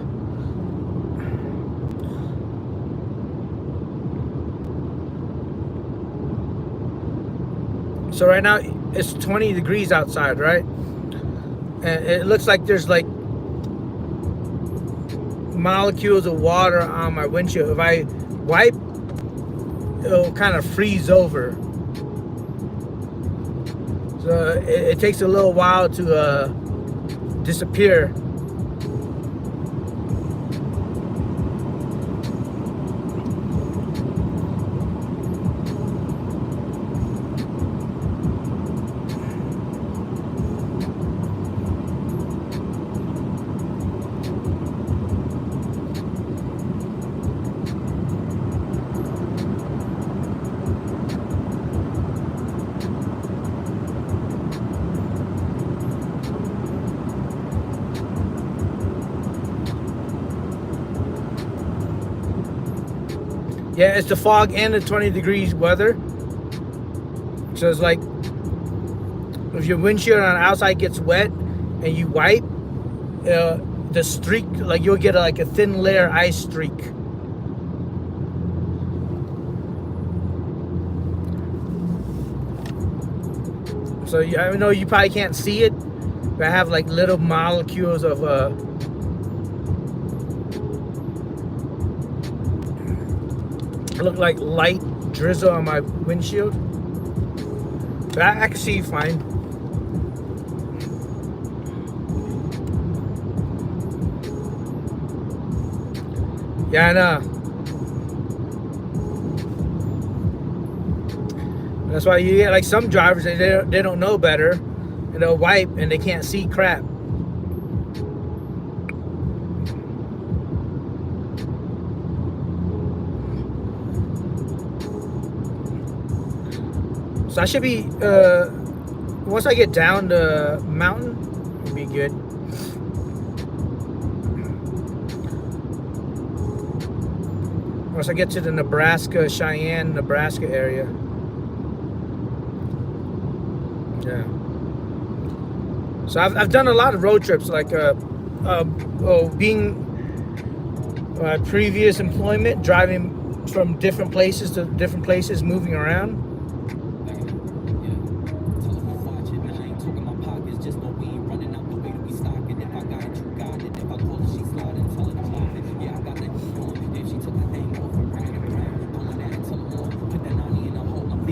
So right now it's 20 degrees outside, right? And it looks like there's like molecules of water on my windshield. If I wipe, it'll kind of freeze over. So it takes a little while to disappear. Yeah, it's the fog and the 20 degrees weather. So it's like if your windshield on the outside gets wet and you wipe, the streak, like you'll get like a thin layer ice streak. So I know you probably can't see it, but I have like little molecules of look like light drizzle on my windshield. But I can see fine. Yeah, I know. That's why you get like some drivers, they don't know better, and they'll wipe and they can't see crap. So I should be, once I get down the mountain, it'll be good. Once I get to the Nebraska, Cheyenne, Nebraska area. Yeah. So I've done a lot of road trips, like being my previous employment, driving from different places to different places, moving around.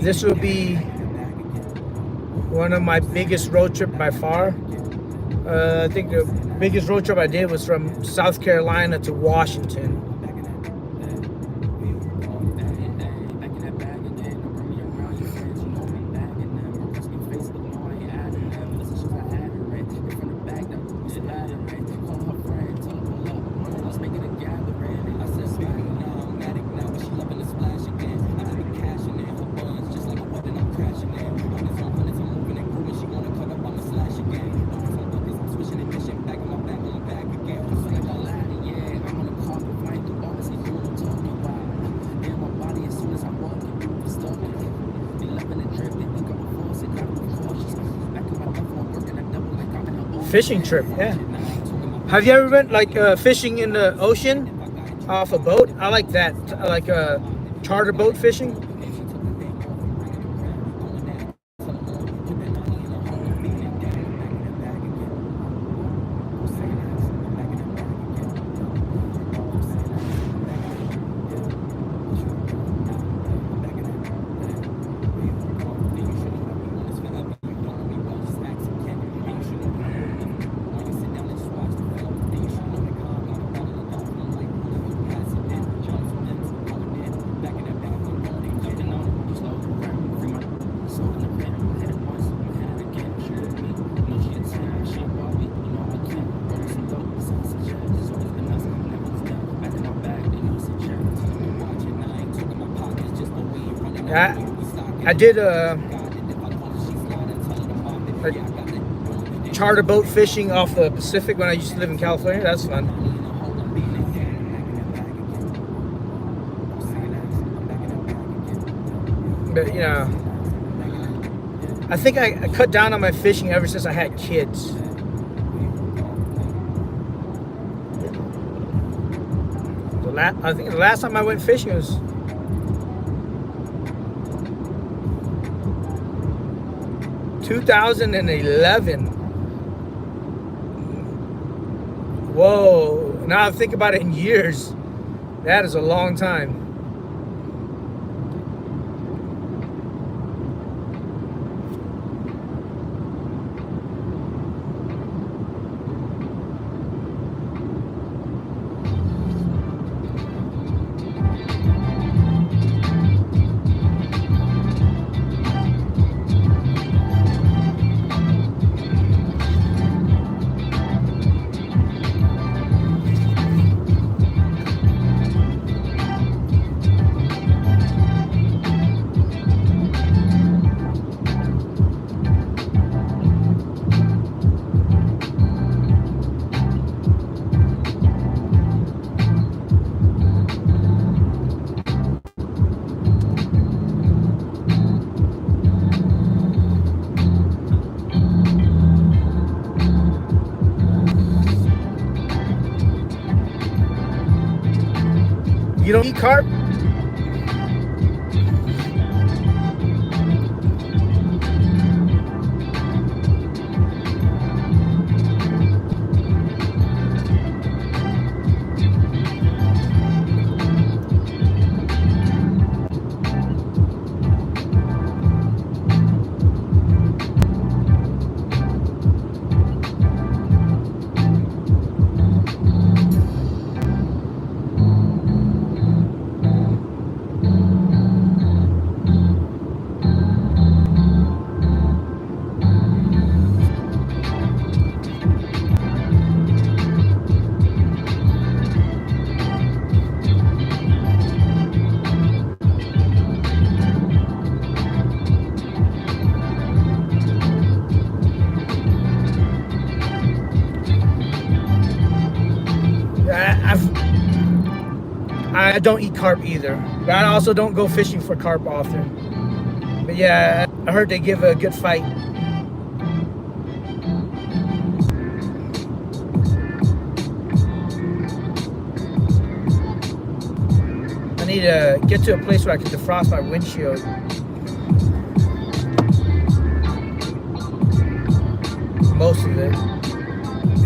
This will be one of my biggest road trip by far. I think the biggest road trip I did was from South Carolina to Washington. Fishing trip, yeah. Have you ever been like fishing in the ocean off a boat? I like that. I like charter boat fishing. I did like charter boat fishing off the Pacific when I used to live in California. That's fun. But yeah, I think I cut down on my fishing ever since I had kids. I think the last time I went fishing was (2011). Whoa! Now I think about it in years. That is a long time. You don't eat carp? I don't eat carp either, but I also don't go fishing for carp often. But yeah, I heard they give a good fight. I need to get to a place where I can defrost my windshield. Most of it.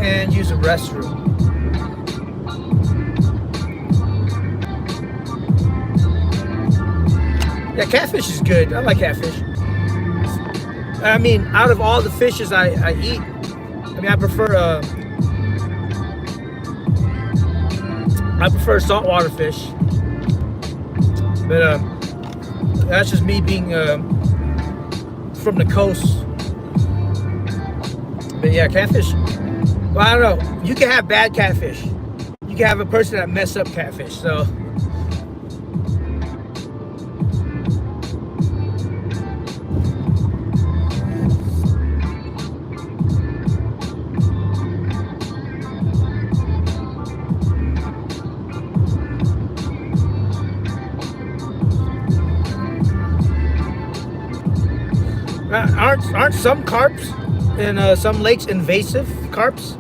And use a restroom. Yeah, catfish is good. I like catfish. I mean, out of all the fishes I eat, I mean, I prefer saltwater fish. But that's just me being from the coast. But yeah, catfish. Well, I don't know. You can have bad catfish. You can have a person that mess up catfish. So. Aren't some carps in some lakes invasive carps?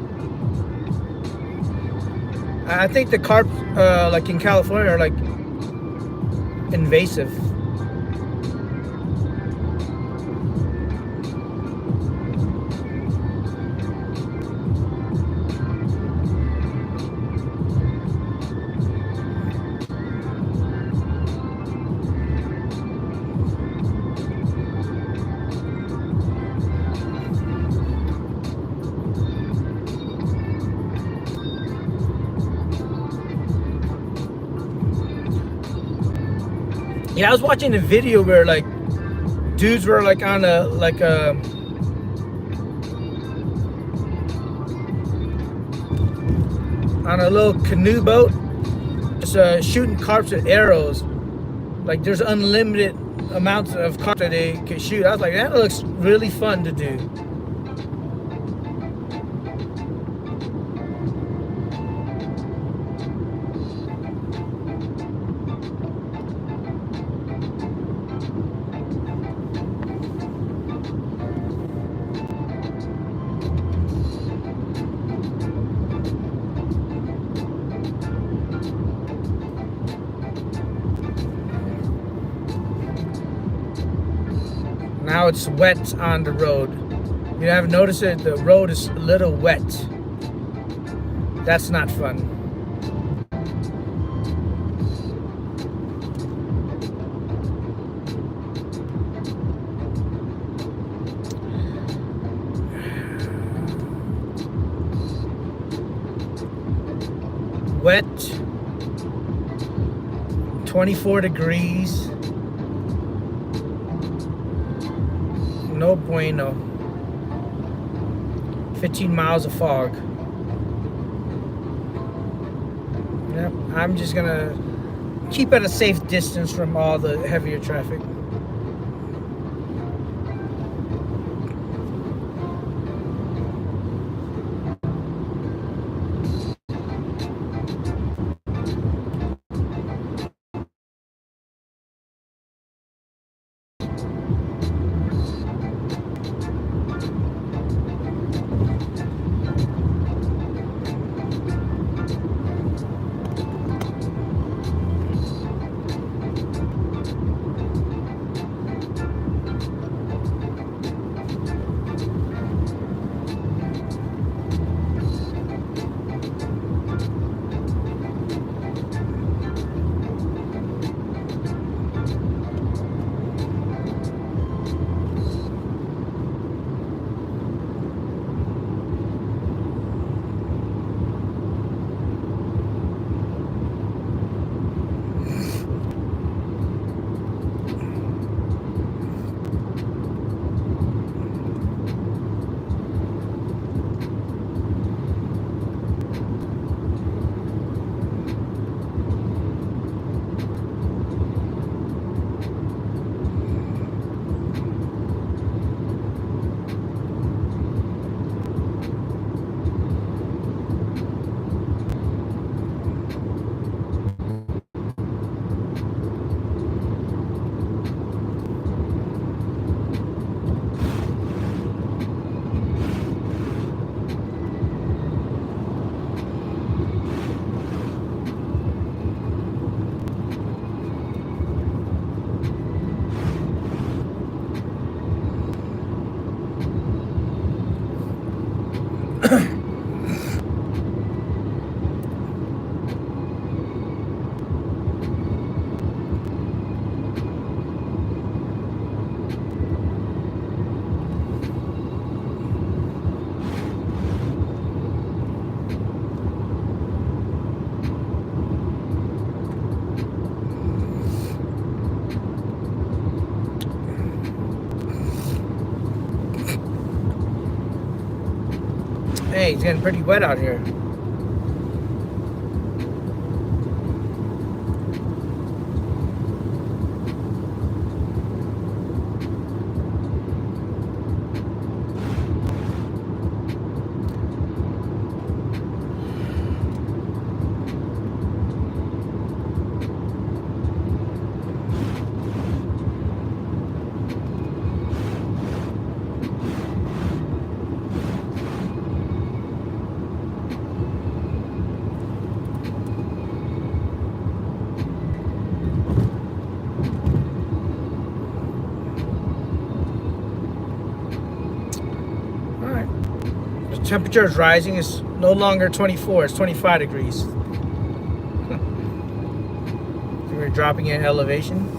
I think the carp like in California are like invasive. Yeah, I was watching a video where like dudes were like on a little canoe boat, just shooting carps with arrows. Like there's unlimited amounts of carp that they can shoot. I was like, that looks really fun to do. Now it's wet on the road. You haven't noticed it? The road is a little wet. That's not fun. Wet. 24 degrees. No bueno. 15 miles of fog. Yep, I'm just gonna keep at a safe distance from all the heavier traffic. Hey, it's getting pretty wet out here. Temperature is rising. It's no longer 24, it's 25 degrees. We're dropping in elevation.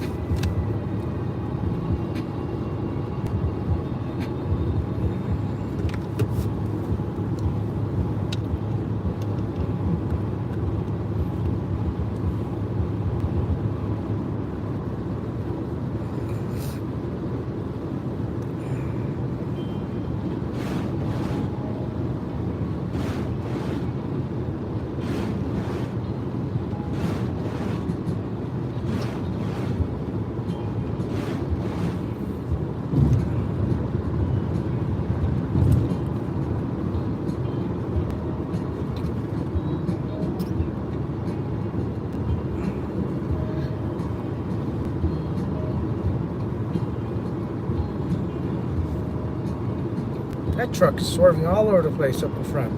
That truck is swerving all over the place up in front.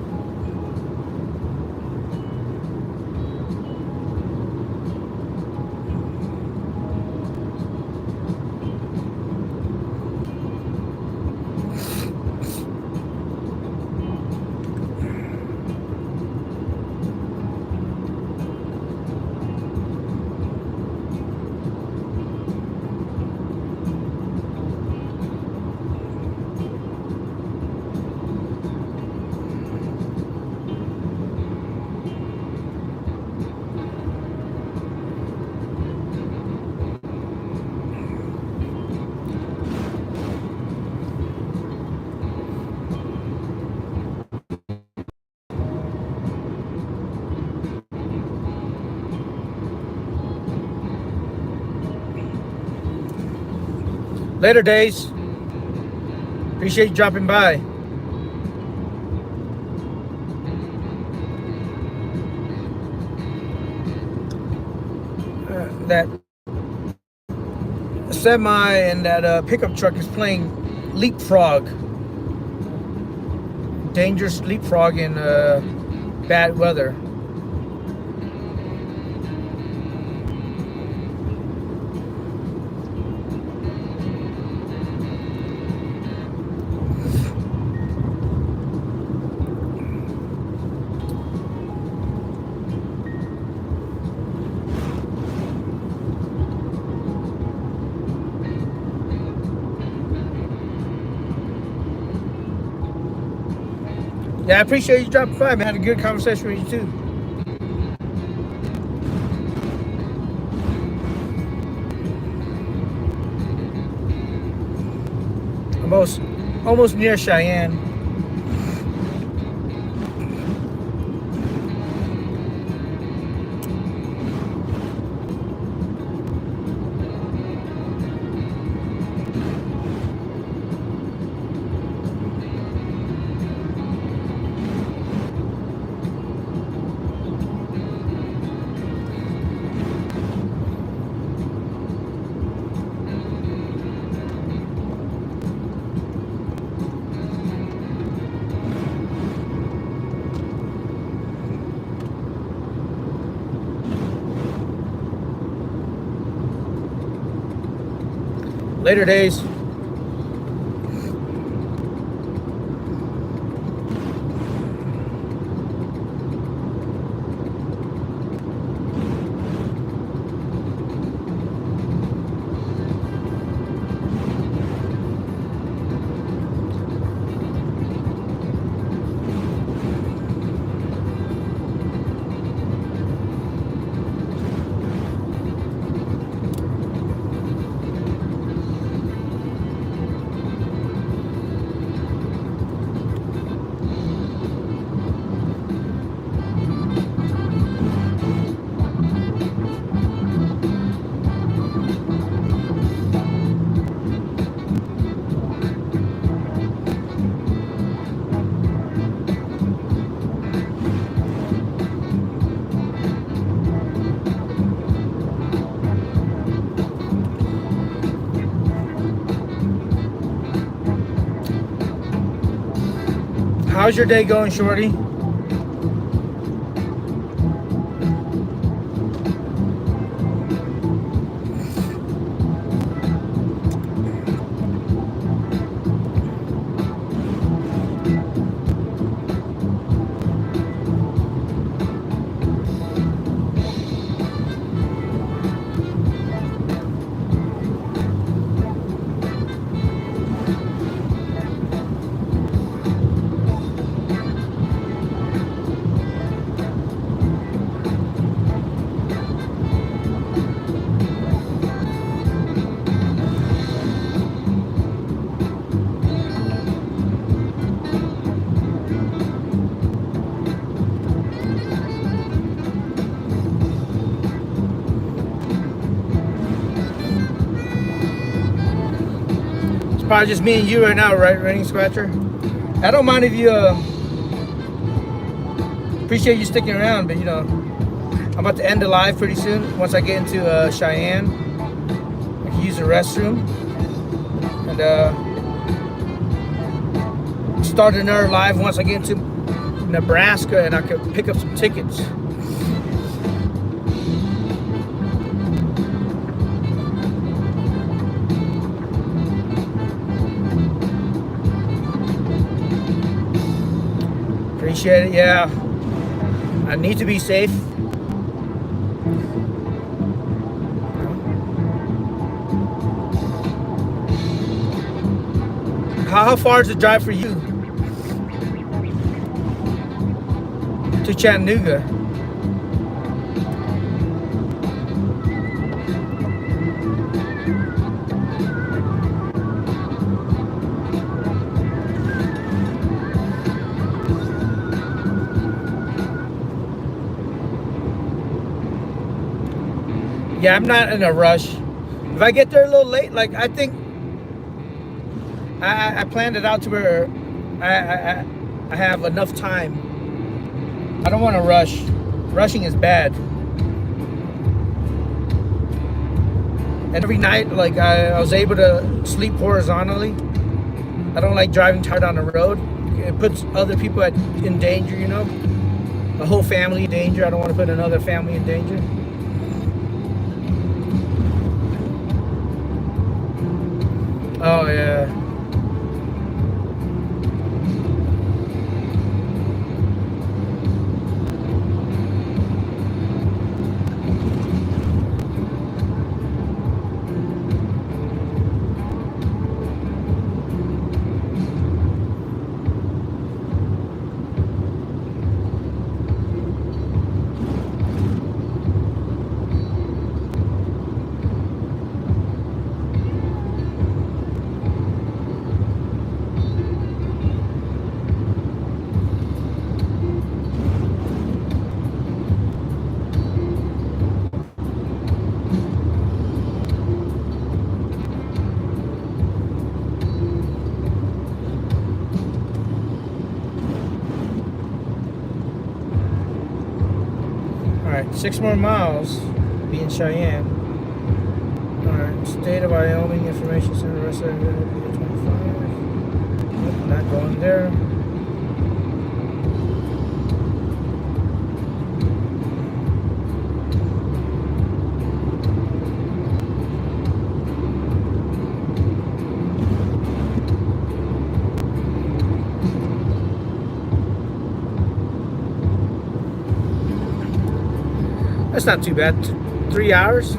Later days. Appreciate you dropping by. That semi and that pickup truck is playing leapfrog. Dangerous leapfrog in bad weather. Yeah, I appreciate you dropping by, man. I had a good conversation with you too. Almost near Cheyenne. Later days. How's your day going, Shorty? Probably just me and you right now, right, Raining Scratcher? I don't mind if you appreciate you sticking around, but you know, I'm about to end the live pretty soon. Once I get into Cheyenne, I can use the restroom and start another live once I get into Nebraska and I can pick up some tickets. Appreciate it, yeah. I need to be safe. How far is the drive for you to Chattanooga? Yeah, I'm not in a rush. If I get there a little late, like I think I planned it out to where I have enough time. I don't want to rush. Rushing is bad. And every night, like I was able to sleep horizontally. I don't like driving tired on the road. It puts other people in danger, you know. The whole family in danger. I don't want to put another family in danger. Oh yeah. Alright, 6 more miles. Be in Cheyenne. Alright, State of Wyoming Information Center, rest of the 25. Nope, not going there. That's not too bad. 3 hours.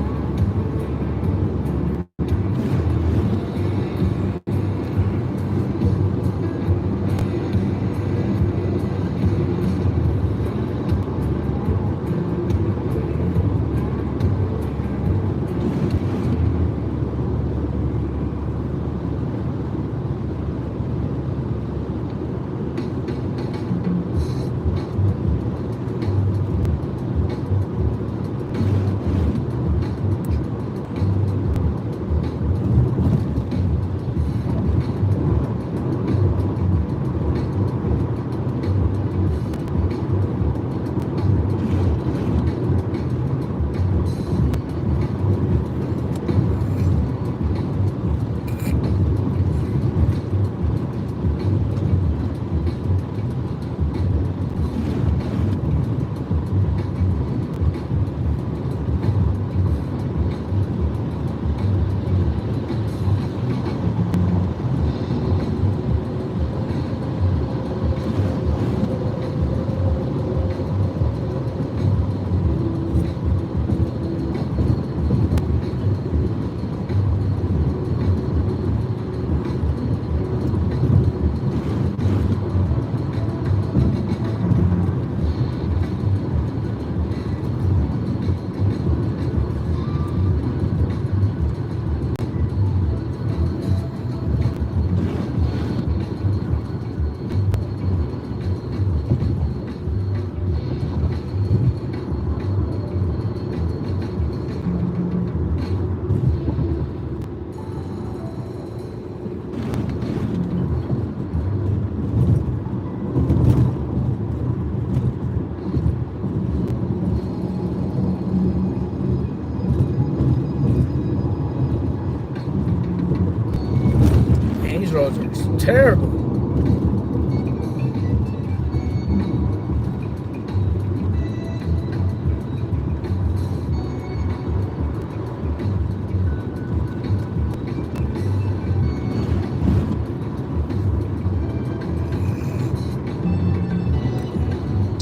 These roads are terrible.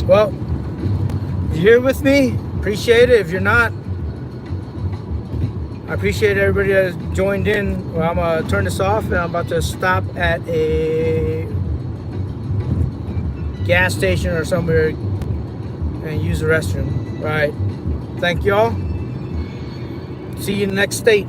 Well, if you're here with me, appreciate it. If you're not, I appreciate everybody that joined in. Well, I'm gonna turn this off and I'm about to stop at a gas station or somewhere and use the restroom. All right. Thank y'all. See you in the next state.